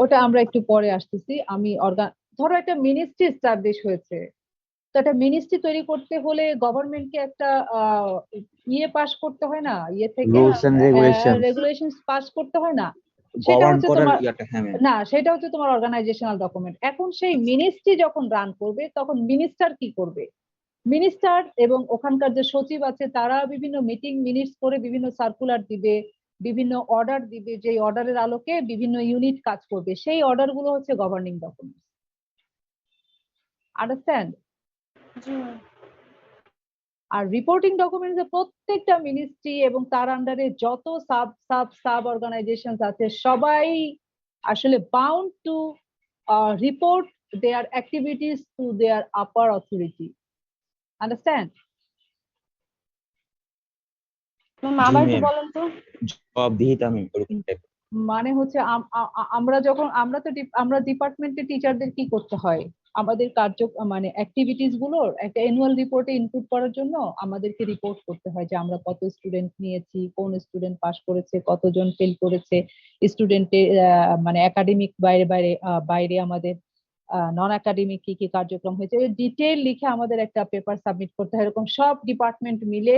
ওটা আমরা একটু পরে আসতেছি। আমি ধরো একটা মিনিস্ট্রি এস্টাবলিশ হয়েছে, তো একটা মিনিস্ট্রি তৈরি করতে হলে গভর্নমেন্টকে একটা ইয়ে পাস করতে হয় না, ইয়ে থেকে rules and regulation regulations pass করতে হয় না? সেটা গভর্ন হচ্ছে করার তোমার ইয়াটা, হ্যাঁ ম্যাম। না, সেটা হচ্ছে তোমার অর্গানাইজেশনাল ডকুমেন্ট। এখন সেই মিনিস্ট্রি যখন রান করবে তখন মিনিস্টার কি করবে? মিনিস্টার এবং ওখানকার যে সচিব আছে তারা বিভিন্ন মিটিং মিনিটস করে বিভিন্ন সার্কুলার দিবে, বিভিন্ন অর্ডার দিবে, যে অর্ডারের আলোকে বিভিন্ন ইউনিট কাজ করবে। সেই অর্ডার গুলো হচ্ছে গভর্নিং ডকুমেন্ট। আন্ডারস্ট্যান্ড? জি ম্যাম। আর রিপোর্টিং ডকুমেন্টস প্রত্যেকটা মিনিস্ট্রি এবং তার আন্ডারে যত সাব সাব সাব অর্গানাইজেশন আছে সবাই আসলে bound to report their activities to their upper authority. Understand? Ma'am জি আবার একটু ম্যাম, বলেন তো। জবাবদিহিতা ম্যাম ওরকম টাইপ। মানে হচ্ছে আমরা ডিপার্টমেন্টের টিচারদের কি করতে হয়, আমাদের মানে অ্যাক্টিভিটিস গুলোর একটা অ্যানুয়াল রিপোর্টে ইনক্লুড করার জন্য আমাদেরকে রিপোর্ট করতে হয় যে আমরা কত স্টুডেন্ট নিয়েছি, কোন স্টুডেন্ট পাস করেছে, কতজন ফেল করেছে, স্টুডেন্টের মানে একাডেমিক বাইরে বাইরে বাইরে আমাদের নন একাডেমিক কি কি কার্যক্রম হয়েছে, ডিটেল লিখে আমাদের একটা পেপার সাবমিট করতে হয়। এরকম সব ডিপার্টমেন্ট মিলে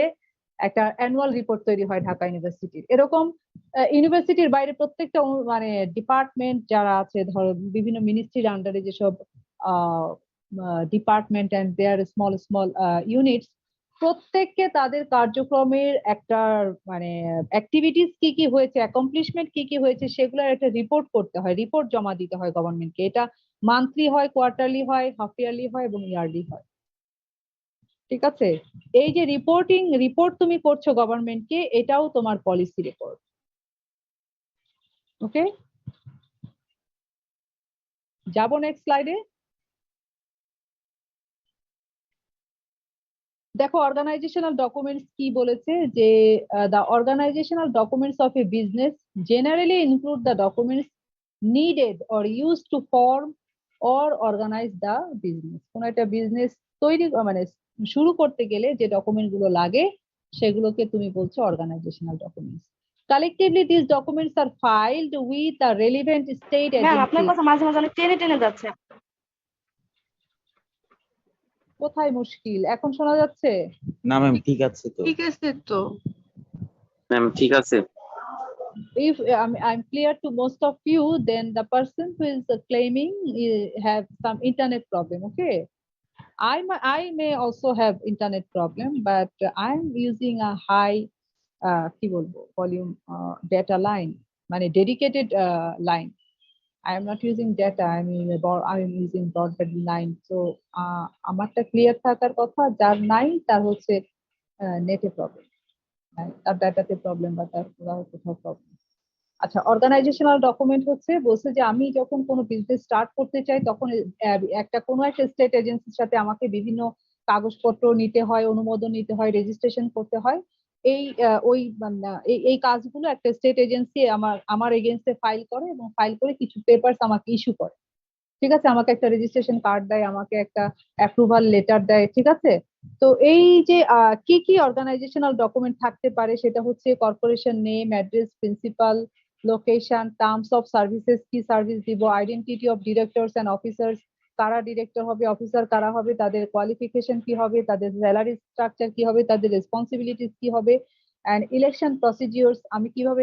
একটা অ্যানুয়াল রিপোর্ট তৈরি হয় ঢাকা ইউনিভার্সিটির। এরকম ইউনিভার্সিটির বাইরে প্রত্যেকটা মানে ডিপার্টমেন্ট যারা আছে, ধরো বিভিন্ন মিনিস্ট্রির আন্ডারে যেসব department and their small small units, প্রত্যেককে তাদের কার্যক্রমের একটা মানে অ্যাক্টিভিটিস কি কি হয়েছে, অ্যাকমপ্লিশমেন্ট কি কি হয়েছে সেগুলোর একটা রিপোর্ট করতে হয়, রিপোর্ট জমা দিতে হয় গভর্নমেন্টকে। এটা মান্থলি হয়, কোয়ার্টারলি হয়, হাফ ইয়ারলি হয় এবং ইয়ারলি হয়। ঠিক আছে? এই যে রিপোর্ট তুমি করছো গভর্নমেন্টকে, এটাও তোমার পলিসি রিপোর্ট। ওকে, যাবো নেক্সট স্লাইডে। দেখো অর্গানাইজেশনাল ডকুমেন্টস কি বলেছে, যে the organizational documents of a business generally include the documents needed or use to form or organize the business. কোন একটা বিজনেস তৈরি মানে শুরু করতে গেলে যে ডকুমেন্ট গুলো লাগে সেগুলোকে তুমি বলছো organizational documents. Collectively, these documents are filed with the relevant state ma'am আপনার agencies. কথা মাঝে মাঝে অনেক টেনে টেনে যাচ্ছে। কোথায় মুশকিল? এখন শোনা যাচ্ছে? না ম্যাম ঠিক আছে তো। ঠিক আছে তো। ম্যাম ঠিক আছে। If I'm clear to most of you, then the person who is claiming have some internet problem. Okay, I may also have internet problem, but I'm using a high কি বলবো volume data line, মানে dedicated line. I am not using data, I'm using broadband line. So আমারটা clear থাকার কথা, যার নাই তার হচ্ছে নেটে প্রবলেম, তার ডাটাতে প্রবলেম বা তার কোথাও প্রবলেম। আচ্ছা, অর্গানাইজেশনাল ডকুমেন্ট হচ্ছে বলছে যে আমি যখন কোনো বিজনেস স্টার্ট করতে চাই তখন কোনো একটা স্টেট এজেন্সির সাথে আমাকে বিভিন্ন কাগজপত্র নিতে হয়, অনুমোদন নিতে হয়, রেজিস্ট্রেশন করতে হয়। এই কাজগুলো একটা স্টেট এজেন্সি আমার এগেইনস্টে ফাইল করে এবং ফাইল করে কিছু পেপারস আমাকে ইস্যু করে। ঠিক আছে, আমাকে একটা রেজিস্ট্রেশন কার্ড দেয়, আমাকে একটা অ্যাপ্রুভাল লেটার দেয়। ঠিক আছে, তো এই যে কি কি অর্গানাইজেশনাল ডকুমেন্ট থাকতে পারে সেটা হচ্ছে corporation name, address, principal, location, terms of services, কি সার্ভিস দিব, identity of directors and officers, কারা ডিরেক্টর হবে, অফিসার কারা হবে, তাদের কোয়ালিফিকেশন কি হবে, তাদের স্যালারি স্ট্রাকচার কি হবে, তাদের রেসপন্সিবিলিটিস কি হবে, এন্ড ইলেকশন প্রসিডিওরস, আমি কিভাবে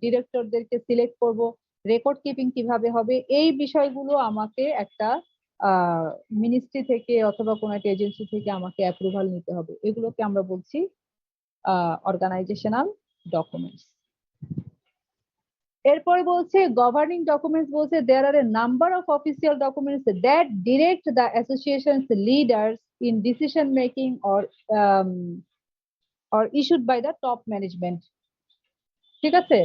ডিরেক্টরদেরকে সিলেক্ট করব, রেকর্ড কিপিং কিভাবে হবে। এই বিষয়গুলো আমাকে একটা মিনিস্ট্রি থেকে অথবা কোনো একটা এজেন্সি থেকে আমাকে অ্যাপ্রুভাল নিতে হবে। এগুলোকে আমরা বলছি অর্গানাইজেশনাল ডকুমেন্টস। এরপরে বলছে গভর্নিং ডকুমেন্টস, বলছে there are a number of official documents that direct the associations leaders in decision making or issued by the top management. ঠিক আছে,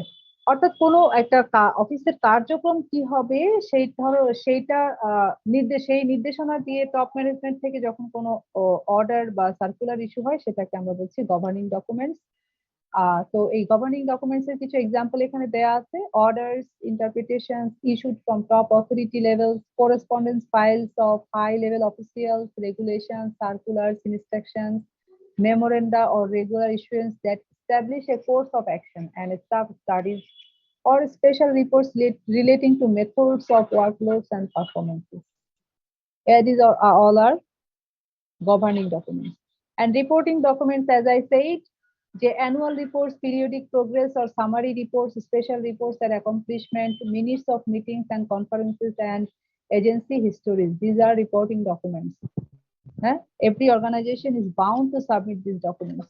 অর্থাৎ কোনো একটা অফিসের কার্যক্রম কি হবে সেইটা সেই নির্দেশনা দিয়ে টপ ম্যানেজমেন্ট থেকে যখন কোনো অর্ডার বা সার্কুলার ইস্যু হয় সেটাকে আমরা বলছি গভর্নিং ডকুমেন্টস। তো এই গভর্নিং ডকুমেন্টস এর কিছু এক্সাম্পল এখানে দেয়া আছে: orders, interpretations issued from top authority levels, correspondence files of high level officials, regulations, circulars, instructions, memoranda or regular issuance that establish a course of action and staff studies or special reports relating to methods of workloads and performances. These are all our governing documents. And reporting documents, as I said, যে annual reports, periodic progress or summary reports, special reports and accomplishment, minutes of meetings and conferences and agency histories. These are reporting documents. Every organization is bound to submit these documents.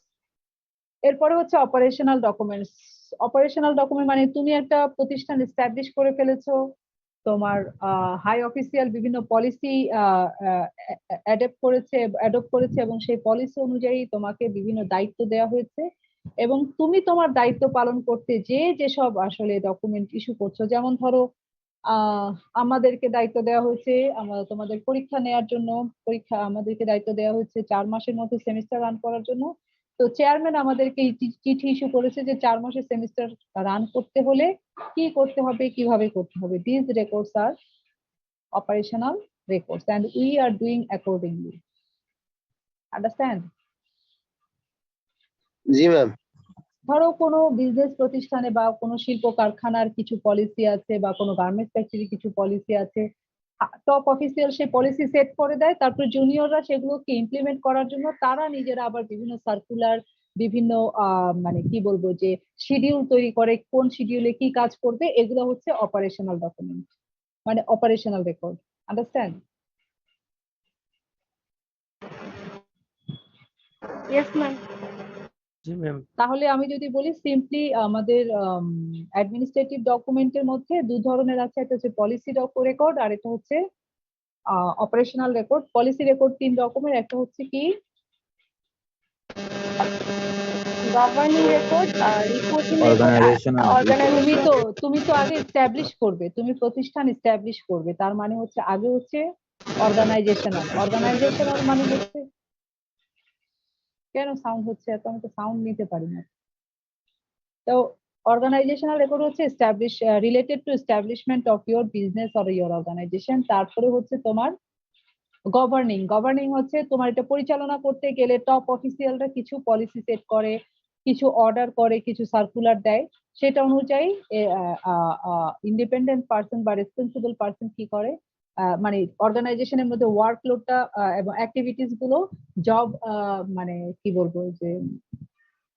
এরপরে হচ্ছে operational documents. Operational document মানে তুমি একটা প্রতিষ্ঠান establish করে ফেলেছো, তোমার high official বিভিন্ন পলিসি অ্যাডপ্ট করেছে এবং সেই পলিসি অনুযায়ী তোমাকে বিভিন্ন দায়িত্ব দেওয়া হয়েছে এবং তুমি তোমার দায়িত্ব পালন করতে যেসব আসলে ডকুমেন্ট ইস্যু করছো, যেমন ধরো আমাদেরকে দায়িত্ব দেওয়া হয়েছে তোমাদের পরীক্ষা নেওয়ার জন্য, আমাদেরকে দায়িত্ব দেওয়া হয়েছে 4 মাসের মধ্যে সেমিস্টার রান করার জন্য। তো চেয়ারম্যান আমাদেরকে এই চিঠি ইস্যু করেছে যে 4 মাসের সেমিস্টার রান করতে হলে কি করতে হবে, কিভাবে করতে হবে। These records are operational records and we are doing accordingly. Understand? G ma'am. ধরো কোনো বিজনেস প্রতিষ্ঠানে বা কোনো শিল্প কারখানার কিছু পলিসি আছে বা কোনো গার্মেন্টস ফ্যাক্টরি কিছু পলিসি আছে, টপ অফিসিয়াল সেই পলিসি সেট করে দেয়, তারপর জুনিয়ররা সেগুলোকে ইমপ্লিমেন্ট করার জন্য তারা নিজেরা আবার বিভিন্ন সার্কুলার, বিভিন্ন মানে কি বলবো যে শিডিউল তৈরি করে, কোন শিডিউলে কি কাজ করবে, এগুলো হচ্ছে অপারেশনাল ডকুমেন্ট মানে operational record. Understand? Yes ma'am. জি ম্যাম। তাহলে আমি যদি বলি সিম্পলি আমাদের অ্যাডমিনিস্ট্রেটিভ ডকুমেন্টের মধ্যে 2 ধরনের আছে, একটা হচ্ছে পলিসি রেকর্ড আর একটা হচ্ছে অপারেশনাল রেকর্ড। পলিসি রেকর্ড 3 রকমের, একটা হচ্ছে কি governing record, reporting record, organizational. তুমি তো আগে এস্টাবলিশ করবে, তুমি প্রতিষ্ঠান এস্টাবলিশ করবে, তার মানে হচ্ছে আগে হচ্ছে অর্গানাইজেশনাল মানে হচ্ছে, কেন সাউন্ড হচ্ছে এত? আমি তো সাউন্ড নিতে পারি না। তো অর্গানাইজেশনাল রেকর্ড হচ্ছে establish related to establishment of your business or your organization. তারপরে হচ্ছে তোমার গভর্নিং হচ্ছে তোমার এটা পরিচালনা করতে গেলে টপ অফিসিয়ালরা কিছু পলিসি সেট করে, কিছু অর্ডার করে, কিছু সার্কুলার দেয়, সেটা অনুযায়ী ইন্ডিপেন্ডেন্ট পার্সন বা রেসপন্সিবল পার্সন কি করে, মানে অর্গানাইজেশনের মধ্যে ওয়ার্কলোডটা এবং অ্যাক্টিভিটিস গুলো জব মানে কি বলবো যে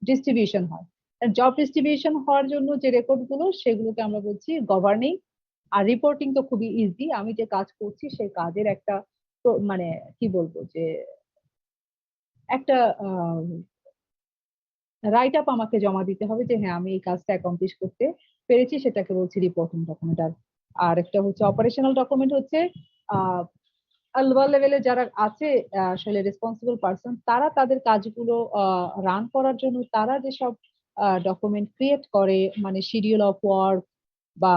ডিস্ট্রিবিউশন হয়। জব ডিস্ট্রিবিউশন হওয়ার জন্য যে রেকর্ড গুলো সেগুলোকে আমরা বলছি গভর্নিং। আর রিপোর্টিং তো খুবই ইজি, আমি যে কাজ করছি সেই কাজের একটা মানে কি বলবো যে একটা রাইট আপ আমাকে জমা দিতে হবে যে হ্যাঁ আমি এই কাজটা অ্যাকমপ্লিশ করতে পেরেছি, সেটাকে বলছি রিপোর্টিং ডকুমেন্ট। আর একটা হচ্ছে অপারেশনাল ডকুমেন্ট হচ্ছে লোয়ার লেভেলে যারা আছে আসলে রেসপন্সিবল পার্সন, তারা তাদের কাজগুলো রান করার জন্য তারা যেসব ডকুমেন্ট ক্রিয়েট করে, মানে শিডিউল অফ ওয়ার্ক বা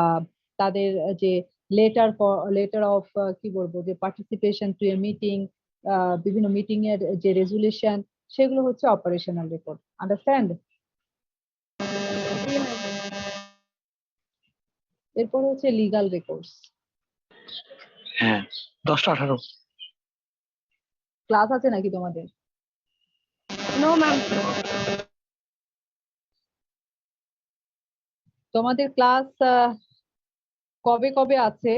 তাদের যে লেটার অফ কি বলবো যে পার্টিসিপেশন টু এ মিটিং, বিভিন্ন মিটিং এর যে রেজুলেশন, সেগুলো হচ্ছে অপারেশনাল রেকর্ড। আন্ডারস্ট্যান্ড? এরপর হচ্ছে লিগাল রেকর্ডস। হ্যাঁ 10টা 18। ক্লাস আছে নাকি তোমাদের? No ma'am. তোমাদের ক্লাস কবে কবে আছে?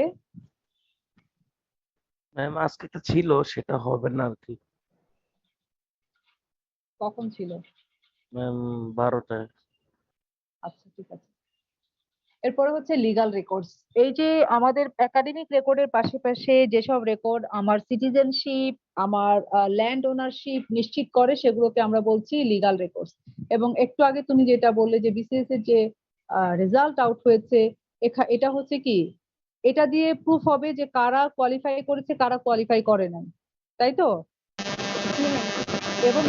ম্যাম আজকে একটা ছিল, সেটা হবে না আর কি। কখন ছিল? ম্যাম 12টায়। আচ্ছা ঠিক আছে। এরপরে হচ্ছে লিগাল রেকর্ডস। এই যে আমাদের একাডেমিক রেকর্ডের পাশাপাশি যেসব রেকর্ড আমার সিটিজেনশিপ, আমার ল্যান্ড ওনারশিপ নিশ্চিত করে, সেগুলোকে আমরা বলছি লিগাল রেকর্ডস। এবং একটু আগে তুমি যেটা বললে যে বিসিএস এর যে রেজাল্ট আউট হয়েছে, এটা হচ্ছে কি, এটা দিয়ে প্রুফ হবে যে কারা কোয়ালিফাই করেছে কারা কোয়ালিফাই করে নাই, তাই তো? এবং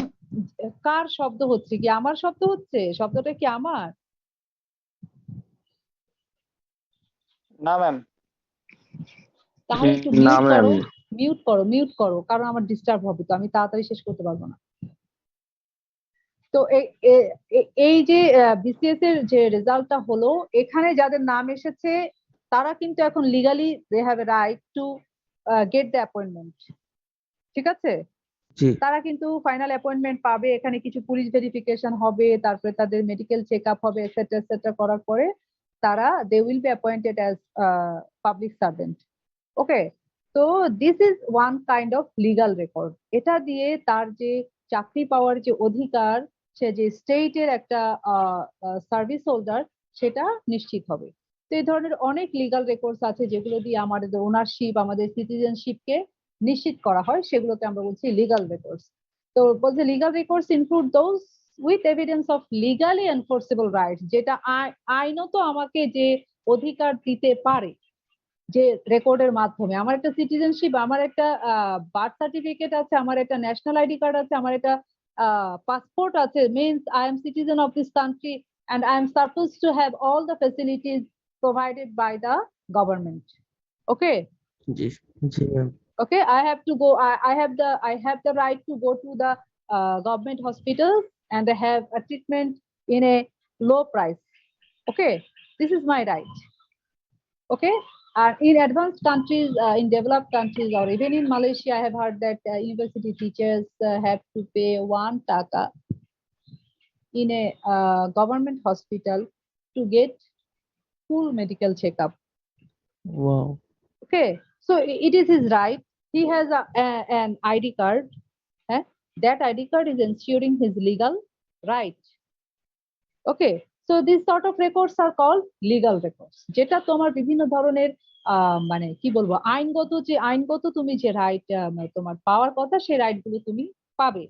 কার শব্দ হচ্ছে কি, আমার শব্দ হচ্ছে? শব্দটা কি আমার? না ম্যাম। তাহলে একটু মিউট করো কারণ আমার ডিস্টার্ব হবে, তো আমি তাড়াতাড়ি শেষ করতে পারবো না। তো এই যে বিসিএস এর যে রেজাল্টটা হলো, এখানে যাদের নাম এসেছে তারা কিন্তু এখন legally they have a right to get the appointment. ঠিক আছে? তারা কিন্তু ফাইনাল অ্যাপয়েন্টমেন্ট পাবে, এখানে কিছু পুলিশ ভেরিফিকেশন হবে, তারপরে তাদের মেডিকেল চেক আপ হবে, এটসেট্রা করার পরে তারা they will be appointed as public servant. Okay, তো this is one kind of legal record. এটা দিয়ে তার যে চাকরি পাওয়ার যে অধিকার সে যে স্টেটের একটা সার্ভিস হোল্ডার সেটা নিশ্চিত হবে। তো এই ধরনের অনেক লিগাল রেকর্ডস আছে যেগুলো দিয়ে আমাদের ওনারশিপ, আমাদের সিটিজেনশিপকে নিশ্চিত করা হয়, সেগুলোকে আমরা বলছি লিগাল রেকর্ডস। তো বলছে legal records include those with evidence of legally enforceable rights, যেটা আইনত আমাকে যে অধিকার দিতে পারে, যে রেকর্ডের মাধ্যমে। আমার একটা সিটিজেনশিপ, আমার একটা বার্থ সার্টিফিকেট আছে, আমার একটা ন্যাশনাল আইডি কার্ড আছে, আমার একটা passport আছে, means I am citizen of this country and I am supposed to have all the facilities provided by the government. Okay. G G ma'am. Okay, I have to go. I have the right to go to the government hospitals and have a treatment in a low price. Okay, this is my right. Okay, in advanced countries, in developed countries, or even in Malaysia, I have heard that university teachers have to pay 1 taka in a government hospital to get full medical checkup. Wow. Okay, so it is his right. He has an ID card. That ID card is ensuring his legal right. Okay, so these sort of records are called legal records, যেটা তোমার বিভিন্ন ধরনের মানে কি বলবো, আইনগত তুমি যে রাইট তোমার পাওয়ার কথা, সেই রাইট গুলো তুমি পাবে।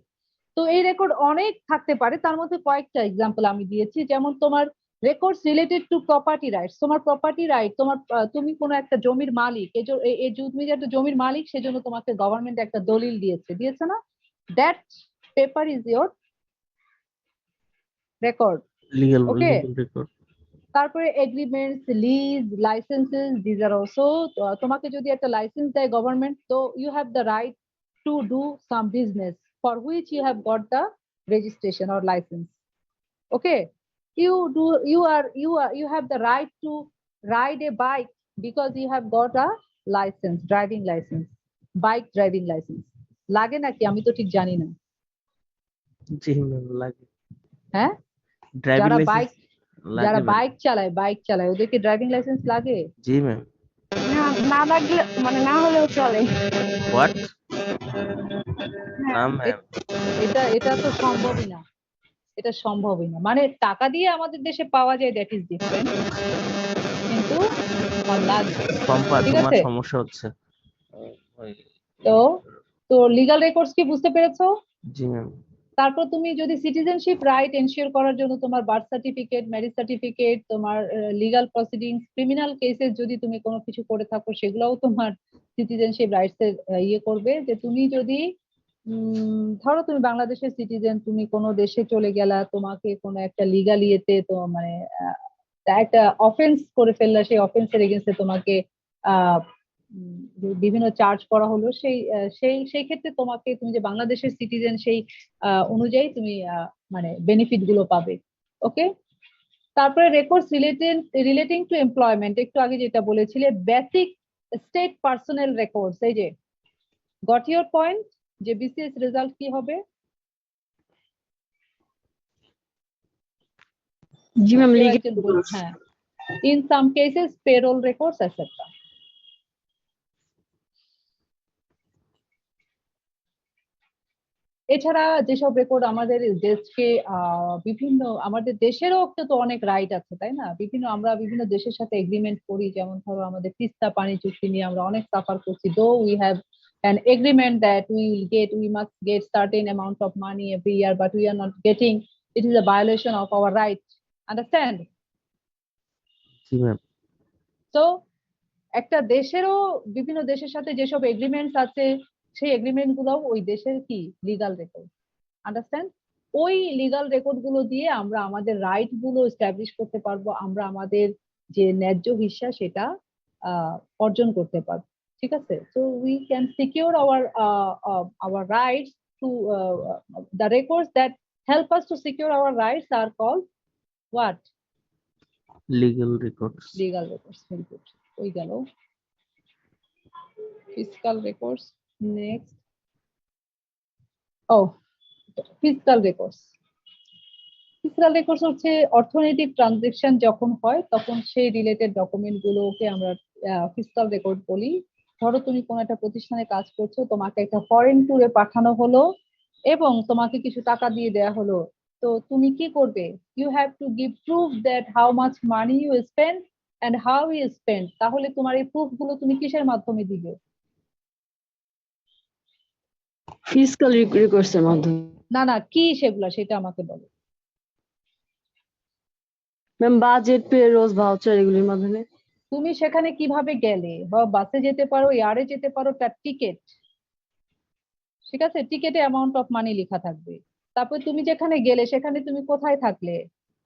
তো এই রেকর্ড অনেক থাকতে পারে, তার মধ্যে কয়েকটা এক্সাম্পল আমি দিয়েছি। যেমন তোমার records related to property rights, তোমার প্রপার্টি রাইট, তোমার তুমি কোনো একটা জমির মালিক, তুমি যে একটা জমির মালিক, সেজন্য তোমাকে গভর্নমেন্ট একটা দলিল দিয়েছে না, that paper is your record. Legal Okay. Record. তারপরে agreements, lease, licences, these are also, তোমাকে যদি একটা লাইসেন্স দেয় গভর্নমেন্ট, তো you have the right to do some business for which you have got the registration or licence. Okay, you have the right to ride a bike because you have got a license, driving license, bike driving license. লাগে নাকি? আমি তো ঠিক জানি না। জি ma'am লাগে। হ্যাঁ, driving licence যারা লাগে। বাইক চালায় ওদেরকে ড্রাইভিং লাইসেন্স লাগে? জি ম্যাম। না লাগলে মানে না হলেও চলে। হোয়াট? হ্যাঁ, না ম্যাম। এটা তো সম্ভবই না, এটা সম্ভবই না। মানে টাকা দিয়ে আমাদের দেশে পাওয়া যায়, দ্যাট ইজ ডিফারেন্ট, কিন্তু লাগবে। সম্পা ঠিক তোমার আছে, সমস্যা হচ্ছে। তো লিগ্যাল রেকর্ডস কি বুঝতে পেরেছো? জি ম্যাম। তারপর তুমি যদি সিটিজেনশিপ রাইট এনশিওর করার জন্য তোমার বার্থ সার্টিফিকেট, ম্যারেজ সার্টিফিকেট, তোমার লিগ্যাল প্রসিডিংস, ক্রিমিনাল কেসেস যদি তুমি কোনো কিছু করে থাকো, সেগুলোও তোমার সিটিজেনশিপ রাইটস এর ইয়ে করবে। যে তুমি যদি ধরো তুমি বাংলাদেশের সিটিজেন, তুমি কোনো দেশে চলে গেলা, তোমাকে কোনো একটা লিগ্যাল ইয়েতে তো মানে একটা অফেন্স করে ফেললা, সেই অফেন্সের এগেইনস্টে তোমাকে বিভিন্ন চার্জ করা হলো, সেই ক্ষেত্রে তোমাকে, তুমি যে বাংলাদেশের সিটিজেন, সেই অনুযায়ী তুমি মানে বেনিফিট গুলো পাবে। ওকে, তারপরে রেকর্ডস রিলেটিং টু এমপ্লয়মেন্ট, একটু আগে যেটা বলেছিলে, বেসিক স্টেট পার্সোনাল রেকর্ডস। এই যে গট ইউর পয়েন্ট, যে বিসিএস রেজাল্ট কি হবে? জি ম্যাম, হ্যাঁ, in some cases payroll records etcetera. এছাড়া যেসব রেকর্ড আমাদের দেশকে বিভিন্ন, আমাদের দেশেরও তো অনেক রাইট আছে, তাই না? আমরা বিভিন্ন দেশের সাথে এগ্রিমেন্ট করি, যেমন ধরো আমাদের তিস্তা পানি চুক্তি নিয়ে আমরা অনেক সাফার করছি। Though we have an agreement that we must get certain amount of money every year, but we are not getting, it is a violation of our right. Understand? G ma'am. So একটা দেশেরও বিভিন্ন দেশের সাথে যেসব agreements আছে, সেই agreement গুলো ওই দেশের কি লিগাল রেকর্ড। আন্ডারস্ট্যান্ড? ওই লিগাল রেকর্ড গুলো দিয়ে আমরা আমাদের রাইট গুলো এস্টাবলিশ করতে পারবো, আমরা আমাদের যে ন্যায্য হিস্সা সেটা অর্জন করতে পারবো। ঠিক আছে, so we can secure our rights to the records that help us to secure our rights are called what? Legal records. Legal records. Very good, ওই গেল physical records. Next, physical records. Physical records হচ্ছে অর্থনৈতিক transaction যখন হয়, তখন সেই related document গুলোকে আমরা ফিজিক্যাল রেকর্ড বলি। ধরো তুমি কোনো একটা প্রতিষ্ঠানে কাজ করছো, তোমাকে একটা ফরেন ট্যুরে পাঠানো হলো এবং তোমাকে কিছু টাকা দিয়ে দেয়া হলো, তো তুমি কি করবে, you have to give proof that how much money you spend and how you spend. তাহলে তোমার এই প্রুফ গুলো তুমি কিসের মাধ্যমে দিবে? ফিজিক্যাল রিকোর্সের মাধ্যমে। না না, কি সেগুলা সেটা আমাকে বলো। ম্যাম বাজেট, পে রোজ, ভাউচার এগুলির মাধ্যমে। তুমি সেখানে কিভাবে গেলে, বা বাসে যেতে পারো, এয়ারে যেতে পারো, তার টিকিট, ঠিক আছে, টিকেটে অ্যামাউন্ট অফ মানি লেখা থাকবে। তারপর তুমি যেখানে গেলে সেখানে তুমি কোথায় থাকলে,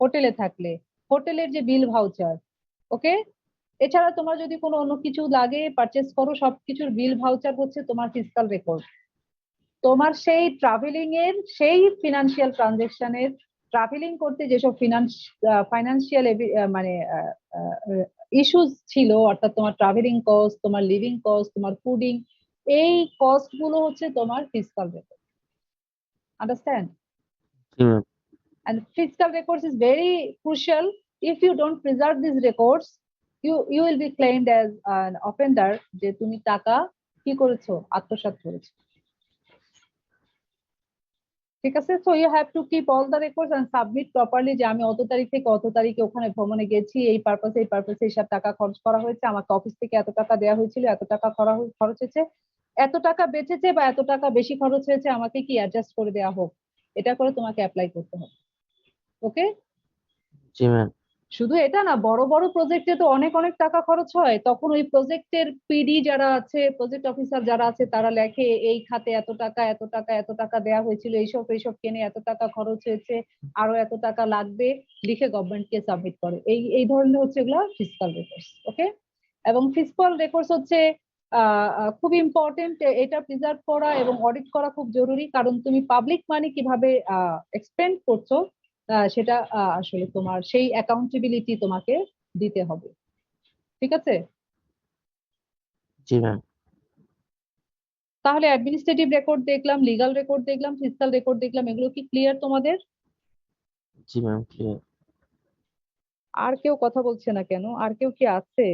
হোটেলে থাকলে, হোটেলের যে বিল ভাউচার, ওকে। এছাড়া তোমার যদি কোনো অন্য কিছু লাগে, পারচেস করো, সবকিছুর বিল ভাউচার হচ্ছে তোমার ফিজিক্যাল রেকর্ড। তোমার সেই ট্রাভেলিং এর, সেই ফিনান্সিয়াল ট্রানজেকশনের, ট্রাভেলিং করতে যেসব ফাইন্যান্সিয়াল মানে ইস্যুস ছিল, অর্থাৎ তোমার ট্রাভেলিং কস্ট, তোমার লিভিং কস্ট, তোমার ফুডিং, এই কস্ট গুলো হচ্ছে তোমার physical record. Understand? G ma'am. And fiscal records is very crucial. If you don't preserve these records, you will be claimed as an offender যে তুমি টাকা কি করেছো, আত্মসাৎ করেছো। ঠিক আছে, so you have to keep all the records and submit properly যে আমি অত তারিখ থেকে অত তারিখে ওখানে ভ্রমণে গেছি, এই পারপাসে এইসব টাকা খরচ করা হয়েছে, আমাকে অফিস থেকে এত টাকা দেওয়া হয়েছিল, এত টাকা খরচ হয়েছে, এত টাকা বেঁচেছে বা এত টাকা বেশি খরচ হয়েছে, আমাকে কি অ্যাডজাস্ট করে দেওয়া হোক, এটা করে তোমাকে অ্যাপ্লাই করতে হবে। ওকে? জি ম্যাম। শুধু এটা না, বড় বড় প্রজেক্টে তো অনেক অনেক টাকা খরচ হয়, তখন ওই প্রজেক্টের পিডি যারা আছে, প্রজেক্ট অফিসার যারা আছে, তারা লেখে এই খাতে এত টাকা এত টাকা এত টাকা দেওয়া হয়েছিল, এইসব কেনে এত টাকা খরচ হয়েছে, আরো এত টাকা লাগবে, লিখে গভর্নমেন্টকে সাবমিট করে। এই ধরনের হচ্ছে এগুলো ফিজিক্যাল রেকর্ডস। ওকে? এবং ফিজিক্যাল রেকর্ডস হচ্ছে খুব ইম্পর্টেন্ট, এটা প্রিজার্ভ করা এবং অডিট করা খুব জরুরি, কারণ তুমি পাবলিক মানি কিভাবে এক্সপেন্ড করছো সেটা আসলে তোমার সেই অ্যাকাউন্টেবিলিটি তোমাকে দিতে হবে। ঠিক আছে? জি ম্যাম। তাহলে অ্যাডমিনিস্ট্রেটিভ রেকর্ড দেখলাম, লিগ্যাল রেকর্ড দেখলাম, ফিজিক্যাল রেকর্ড দেখলাম, এগুলো কি ক্লিয়ার তোমাদের? জি ম্যাম ক্লিয়ার। আর কেউ কথা বলছে না কেন? আর কেউ কি আছে?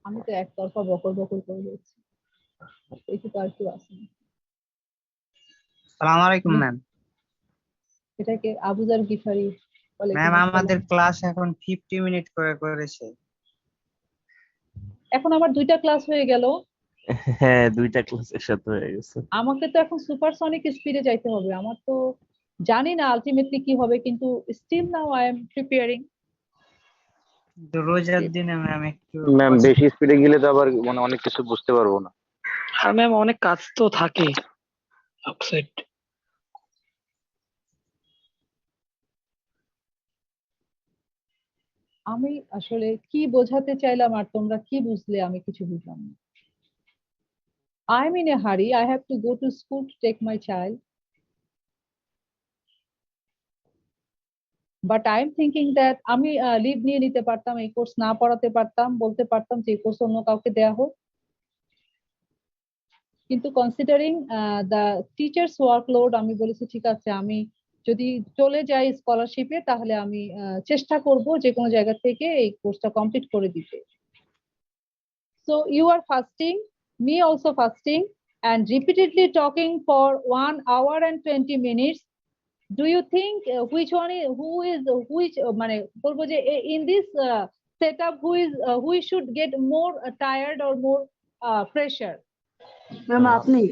আমি তো একতরফা বকর বকর করে যাচ্ছি, দেখি তো আর কেউ আসেনি। আসসালামু আলাইকুম ম্যাম। এটাকে আবুজার গিফারি বলে। ম্যাম আমাদের ক্লাস এখন 50 মিনিট করে করেছে। এখন আমার 2টা ক্লাস হয়ে গেল। হ্যাঁ 2টা ক্লাস একসাথে হয়ে গেছে। আমাকে তো এখন সুপারসনিক স্পিডে যাইতে হবে, আমার তো জানি না আলটিমেটলি কি হবে, কিন্তু still now I am preparing. রোজার দিনে ম্যাম একটু ম্যাম বেশি স্পিডে গেলে তো আবার মানে অনেক কিছু বুঝতে পারবো না। হ্যাঁ ম্যাম অনেক কাজ তো থাকে আউটসাইড। আমি আসলে কি বোঝাতে চাইলাম আর তোমরা কি বুঝলে আমি কিছু বুঝলাম না। I'm in a hurry. I have to go to school to take my child. But I'm thinking that আমি লিভ নিয়ে নিতে পারতাম, এই কোর্স না পড়াতে পারতাম, বলতে পারতাম যে কোর্স অন্য কাউকে দেয়া হোক। কিন্তু কনসিডারিং দ্য টিচার্স ওয়ার্কলোড, আমি বলেছি ঠিক আছে, আমি যদি চলে যাই স্কলারশিপে তাহলে আমি চেষ্টা করব যে কোনো জায়গা থেকে এই কোর্সটা কমপ্লিট করে দিতে। So you are fasting, me also fasting, and repeatedly talking for 1 hour and 20 minutes. Do you think which one is which মানে বলবো যে in this setup who should get more tired or more pressure? Ma'am আপনি।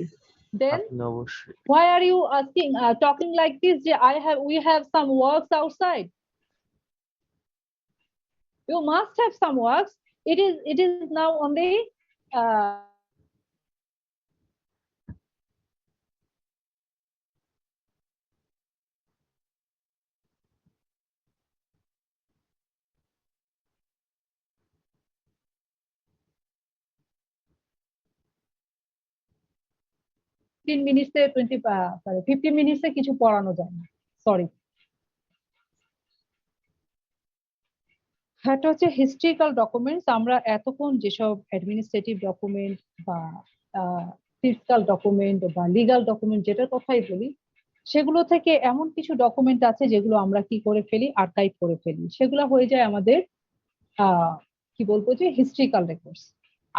Then অবশ্যই। why are you asking talking like this যে we have some works outside? You must have some works. It is now only 15 মিনিটসে 15 মিনিটসে কিছু পড়ানো যায় না, sorry. এটা হচ্ছে historical documents. আমরা এতক্ষণ যেসব অ্যাডমিনিস্ট্রেটিভ ডকুমেন্ট বা ফিজিক্যাল ডকুমেন্ট বা লিগাল ডকুমেন্ট যেটার কথাই বলি, সেগুলো থেকে এমন কিছু ডকুমেন্ট আছে যেগুলো আমরা কি করে ফেলি, আর্কাইভ করে ফেলি, সেগুলো হয়ে যায় আমাদের কি বলবো যে হিস্ট্রিক্যাল রেকর্ডস।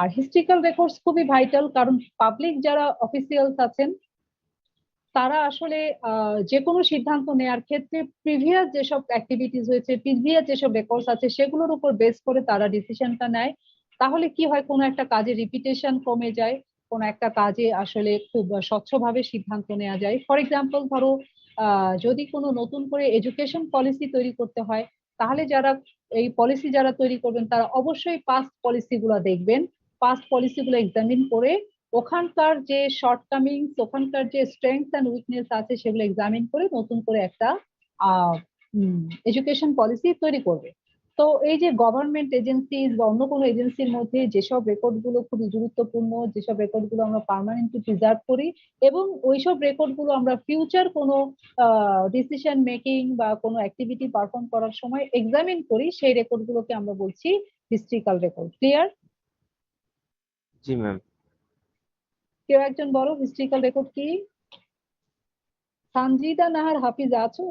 আর হিস্ট্রিক্যাল রেকর্ডস খুবই ভাইটাল, কারণ পাবলিক যারা অফিসিয়ালস আছেন তারা আসলে যে কোনো সিদ্ধান্ত নেওয়ার ক্ষেত্রে প্রিভিয়াস যেসব অ্যাক্টিভিটিস হয়েছে, প্রিভিয়াস যেসব রেকর্ডস আছে সেগুলোর উপর বেস করে তারা ডিসিশনটা নেয়। তাহলে কি হয়, কোনো একটা কাজে রিপিটেশন কমে যায়, কোনো একটা কাজে আসলে খুব স্বচ্ছভাবে সিদ্ধান্ত নেওয়া যায়। ফর এক্সাম্পল ধরো যদি কোনো নতুন করে এডুকেশন পলিসি তৈরি করতে হয়, তাহলে যারা এই পলিসি যারা তৈরি করবেন তারা অবশ্যই পাস্ট পলিসিগুলো দেখবেন, পাস্ট পলিসিগুলো এক্সামিন করে ওখানকার যে শর্টকামিংস, ওখানকার যে স্ট্রেংথ অ্যান্ড উইকনেস আছে সেগুলো এক্সামিন করে নতুন করে একটা এডুকেশন পলিসি তৈরি করবে। তো এই যে গভর্নমেন্ট এজেন্সিজ বা অন্য কোনো এজেন্সির মধ্যে যেসব রেকর্ড গুলো খুবই গুরুত্বপূর্ণ, যেসব রেকর্ড গুলো আমরা পার্মানেন্টলি প্রিজার্ভ করি এবং ওইসব রেকর্ড গুলো আমরা ফিউচার কোনো ডিসিশন মেকিং বা কোনো অ্যাক্টিভিটি পারফর্ম করার সময় এক্সামিন করি, সেই রেকর্ড গুলোকে আমরা বলছি হিস্ট্রিক্যাল রেকর্ড। ক্লিয়ার? জি ম্যাম। কেউ একজন বলো হিস্ট্রিক্যাল রেকর্ড কি? সানজিদা নাহার হাফিজ আছো?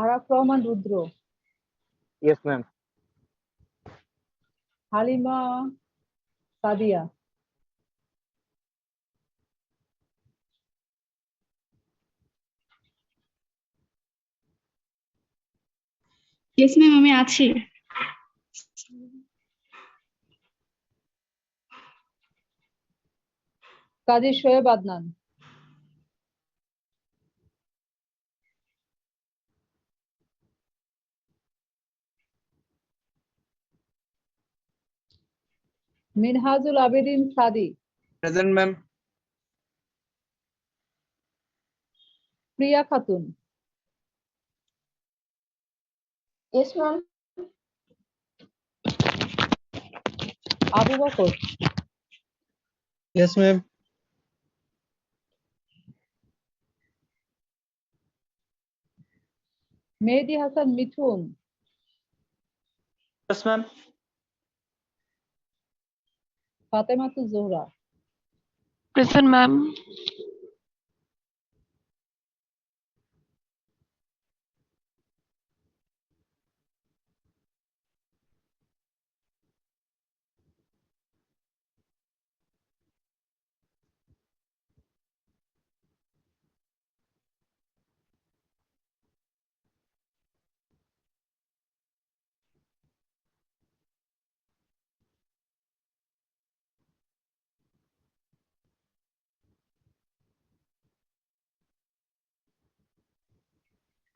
Araf Rahman Rudra, yes ma'am. Halima Sadia, yes ma'am, আমি আছি। Kazi Shoaib Adnan, Minhajul Abedin Sadi, present ma'am. Priya Khatun, yes ma'am. Abu Bakar, yes ma'am. Mehedi Hasan Mithun, yes ma'am. Fatematuz Zohra, present ma'am.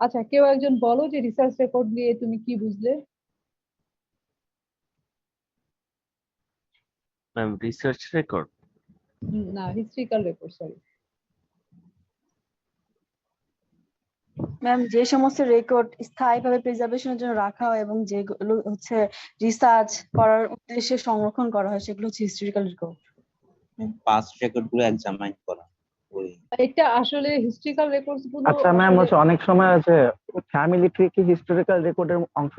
আচ্ছা কেউ একজন বলো যে রিসার্চ রেকর্ড নিয়ে তুমি কি বুঝলে? ম্যাম রিসার্চ রেকর্ড না, হিস্ট্রিক্যাল রেকর্ড, সরি। ম্যাম, যে সমস্ত রেকর্ড স্থায়ীভাবে প্রিজার্ভেশনের জন্য রাখা হয় এবং যেগুলো হচ্ছে রিসার্চ করার উদ্দেশ্যে সংরক্ষণ করা হয় সেগুলো হচ্ছে হিস্ট্রিক্যাল রেকর্ড। পাস্ট রেকর্ড গুলো এক্সামাইন করা ওই এটা আসলে হিস্ট্রিক্যাল রেকর্ডস গুলো আচ্ছা ম্যাম, আসলে হচ্ছে অনেক সময় আছে ফ্যামিলি ট্রি কি হিস্টোরিক্যাল রেকর্ডের অংশ?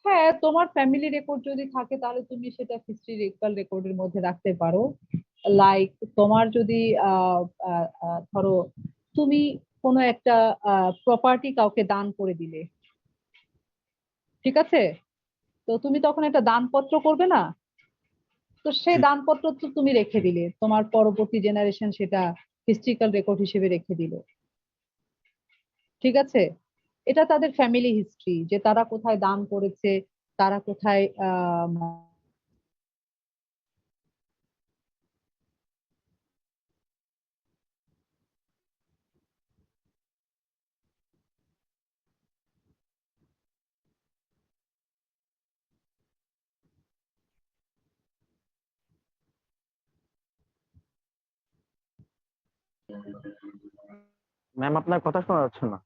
হ্যাঁ, তোমার ফ্যামিলি রেকর্ড যদি থাকে তাহলে তুমি সেটা হিস্ট্রিক্যাল রেকর্ডের মধ্যে রাখতে পারো। লাইক তোমার যদি ধরো তুমি কোনো একটা প্রপার্টি কাউকে দান করে দিলে, ঠিক আছে? তো তুমি তখন একটা দানপত্র করবে না? তো সেই দানপত্র তো তুমি রেখে দিলে, তোমার পরবর্তী জেনারেশন সেটা হিস্ট্রিক্যাল রেকর্ড হিসেবে রেখে দিল, ঠিক আছে? এটা তাদের ফ্যামিলি হিস্ট্রি, যে তারা কোথায় দান করেছে, তারা কোথায় ম্যাম আপনার কথা শোনা যাচ্ছে না।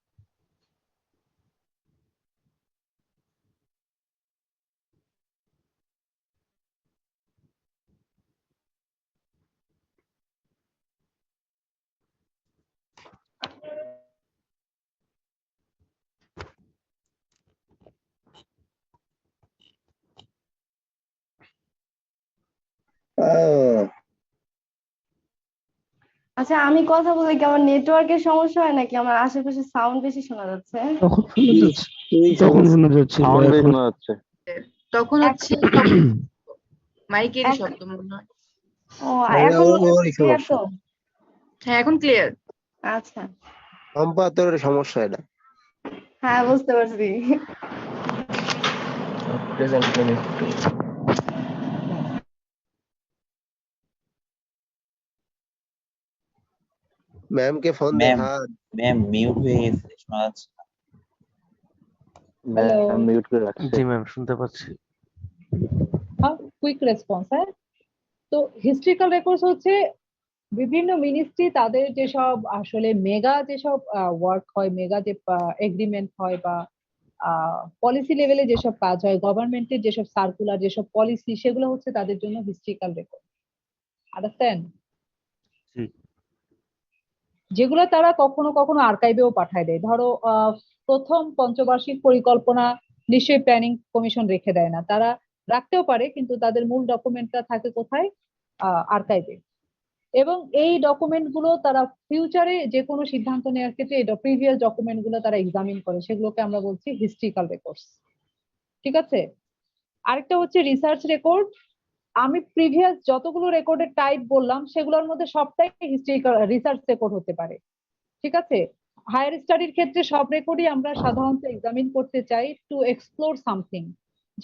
আচ্ছা, আমি কথা বলে কি আমার নেটওয়ার্কের সমস্যা হয় নাকি আমার আশেপাশে সাউন্ড বেশি শোনা যাচ্ছে? তখন শোনা যাচ্ছে, তখন শোনা যাচ্ছিল সাউন্ড বেশ এখন শোনা যাচ্ছে। তখন হচ্ছে মাইকেরই এখন- শব্দ মনে হয়। ও এখন ক্লিয়ার তো? হ্যাঁ এখন ক্লিয়ার। আচ্ছা, সম্পাদনের সমস্যা এটা। হ্যাঁ বুঝতে পারছি। ম্যাম কে ফোন দে। ম্যাম হ্যাঁ ম্যাম মিউট হয়ে গেছে, শোনা যাচ্ছে না। Hello. ম্যাম মিউট করে রাখছে। জি ম্যাম, শুনতে পাচ্ছি। Quick response. হ্যাঁ, তো হিস্ট্রিক্যাল রেকর্ডস হচ্ছে বিভিন্ন মিনিস্ট্রি তাদের যেসব আসলে মেগা যেসব ওয়ার্ক হয়, মেগা যে এগ্রিমেন্ট হয় বা পলিসি লেভেলে যেসব কাজ হয়, গভর্নমেন্টের যেসব সার্কুলার, যেসব পলিসি, সেগুলো হচ্ছে তাদের জন্য হিস্ট্রিক্যাল রেকর্ড। আন্ডারস্ট্যান্ড? জি। যেগুলো তারা কখনো কখনো আর্কাইভেও পাঠায় দেয়। ধরো প্রথম পঞ্চবার্ষিক পরিকল্পনা নিশ্চয়ই প্ল্যানিং কমিশন রেখে দেয় না, তারা রাখতেও পারে, কিন্তু তাদের মূল ডকুমেন্টটা থাকে কোথায়? আর্কাইভে। এবং এই ডকুমেন্ট গুলো তারা ফিউচারে যে কোনো সিদ্ধান্ত নেওয়ার ক্ষেত্রে এই প্রিভিয়াস ডকুমেন্ট গুলো তারা এক্সামিন করে, সেগুলোকে আমরা বলছি হিস্ট্রিক্যাল রেকর্ডস। ঠিক আছে? আরেকটা হচ্ছে রিসার্চ রেকর্ড। আমি প্রিভিয়াস যতগুলো রেকর্ডের টাইপ বললাম সেগুলোর মধ্যে সবটাই হিস্ট্রিক্যাল রিসার্চ রেকর্ড হতে পারে। ঠিক আছে? হায়ার স্টাডির ক্ষেত্রে সব রেকর্ডই আমরা সাধারণত এক্সামিন করতে চাই টু এক্সপ্লোর সামথিং।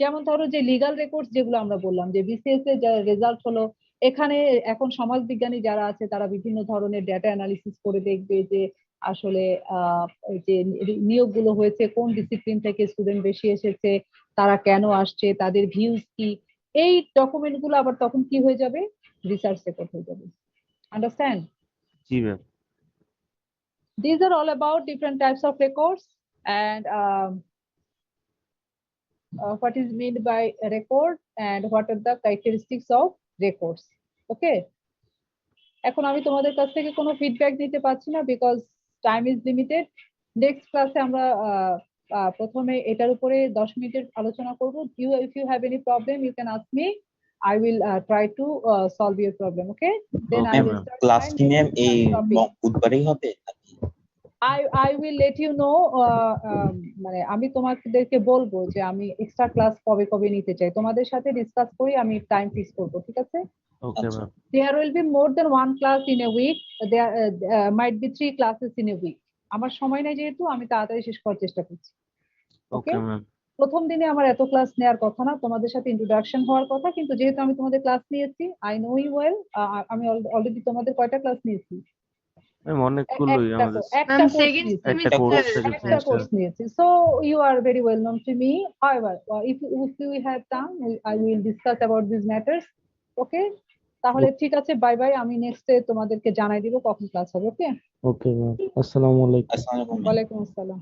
যেমন ধরো যে লিগাল রেকর্ডস যেগুলো আমরা বললাম যে বিসিএস এর যে রেজাল্ট হলো, এখানে এখন সমাজবিজ্ঞানী যারা আছে তারা বিভিন্ন ধরনের ডেটা অ্যানালিসিস করে দেখবে যে আসলে যে নিয়োগগুলো হয়েছে কোন ডিসিপ্লিন থেকে স্টুডেন্ট বেশি এসেছে, তারা কেন আসছে, তাদের ভিউজ কি, এই ডকুমেন্ট গুলো আবার তখন কি হয়ে যাবে? রিসার্চ রেকর্ড হয়ে যাবে। Understand? G ma'am. These are all about different types of records and what is meant by a record and what are the characteristics of records. Okay. এখন আমি তোমাদের কাছ থেকে কোনো ফিডব্যাক নিতে পারছি না because time is limited. Next ক্লাসে আমরা প্রথমে এটার উপরে 10 মিনিটের আলোচনা করব। If you have any problem you can ask me, I will try to solve your problem. Okay, then I will start class my কি ম্যাম next এই topic. বুধবারই হবে? I will let you know. মানে আমি তোমাদেরকে বলবো যে আমি extra class কবে কবে নিতে চাই, তোমাদের সাথে ডিসকাস করি, আমি টাইম ফিক্স করবো। ঠিক আছে? Okay ma'am. There will be more than one class in a week. There might be 3 classes in a week. আমার সময় নাই যেহেতু আমি তাড়াতাড়ি শেষ করার চেষ্টা করছি। Okay ma'am. প্রথম দিনে আমার এত ক্লাস নেওয়ার কথা না, তোমাদের সাথে ইন্ট্রোডাকশন হওয়ার কথা, কিন্তু যেহেতু আমি তোমাদের ক্লাস নিয়েছি, আই নো ইউ ওয়েল, আমি অলরেডি তোমাদের কয়টা ক্লাস নিয়েছি? ম্যাম অনেকগুলোই আমাদের একটা কোর্স নিয়েছি। So you are very well known to me. However, if we have time, I will discuss about these matters. Okay? তাহলে ঠিক আছে, বাই বাই। আমি নেক্সটে তোমাদেরকে জানাই দিব কখন ক্লাস হবে। ওকে? ওকে ম্যাম, আসসালামু আলাইকুম। ওয়ালাইকুম আসসালাম।